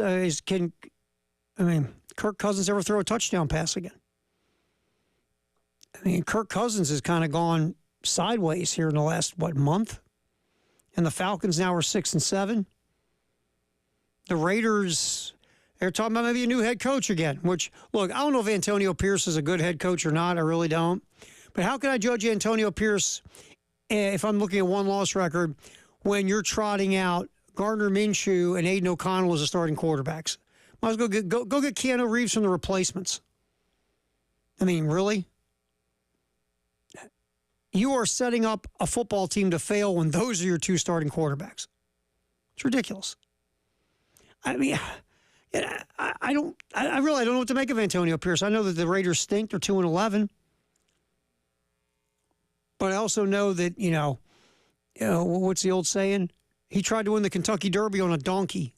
Kirk Cousins ever throw a touchdown pass again? Kirk Cousins has kind of gone sideways here in the last, month? And the Falcons now are 6-7. The Raiders, they're talking about maybe a new head coach again, which, look, I don't know if Antonio Pierce is a good head coach or not. I really don't. But how can I judge Antonio Pierce if I'm looking at one-loss record when you're trotting out Gardner Minshew and Aiden O'Connell as the starting quarterbacks? Might as well go get Keanu Reeves from the replacements. I mean, really? You are setting up a football team to fail when those are your two starting quarterbacks. It's ridiculous. I mean, I really don't know what to make of Antonio Pierce. I know that the Raiders stink. They're 2-11. But I also know that, what's the old saying? He tried to win the Kentucky Derby on a donkey.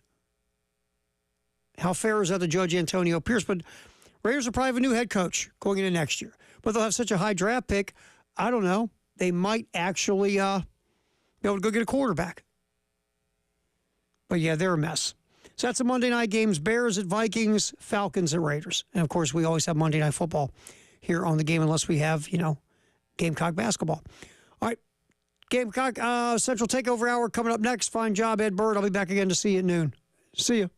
How fair is that to judge Antonio Pierce? But Raiders will probably have a new head coach going into next year. But they'll have such a high draft pick, I don't know. They might actually be able to go get a quarterback. But, yeah, they're a mess. So that's the Monday night games. Bears at Vikings, Falcons at Raiders. And, of course, we always have Monday Night Football here on the game unless we have, Gamecock basketball. All right. Gamecock Central Takeover Hour coming up next. Fine job, Ed Bird. I'll be back again to see you at noon. See you.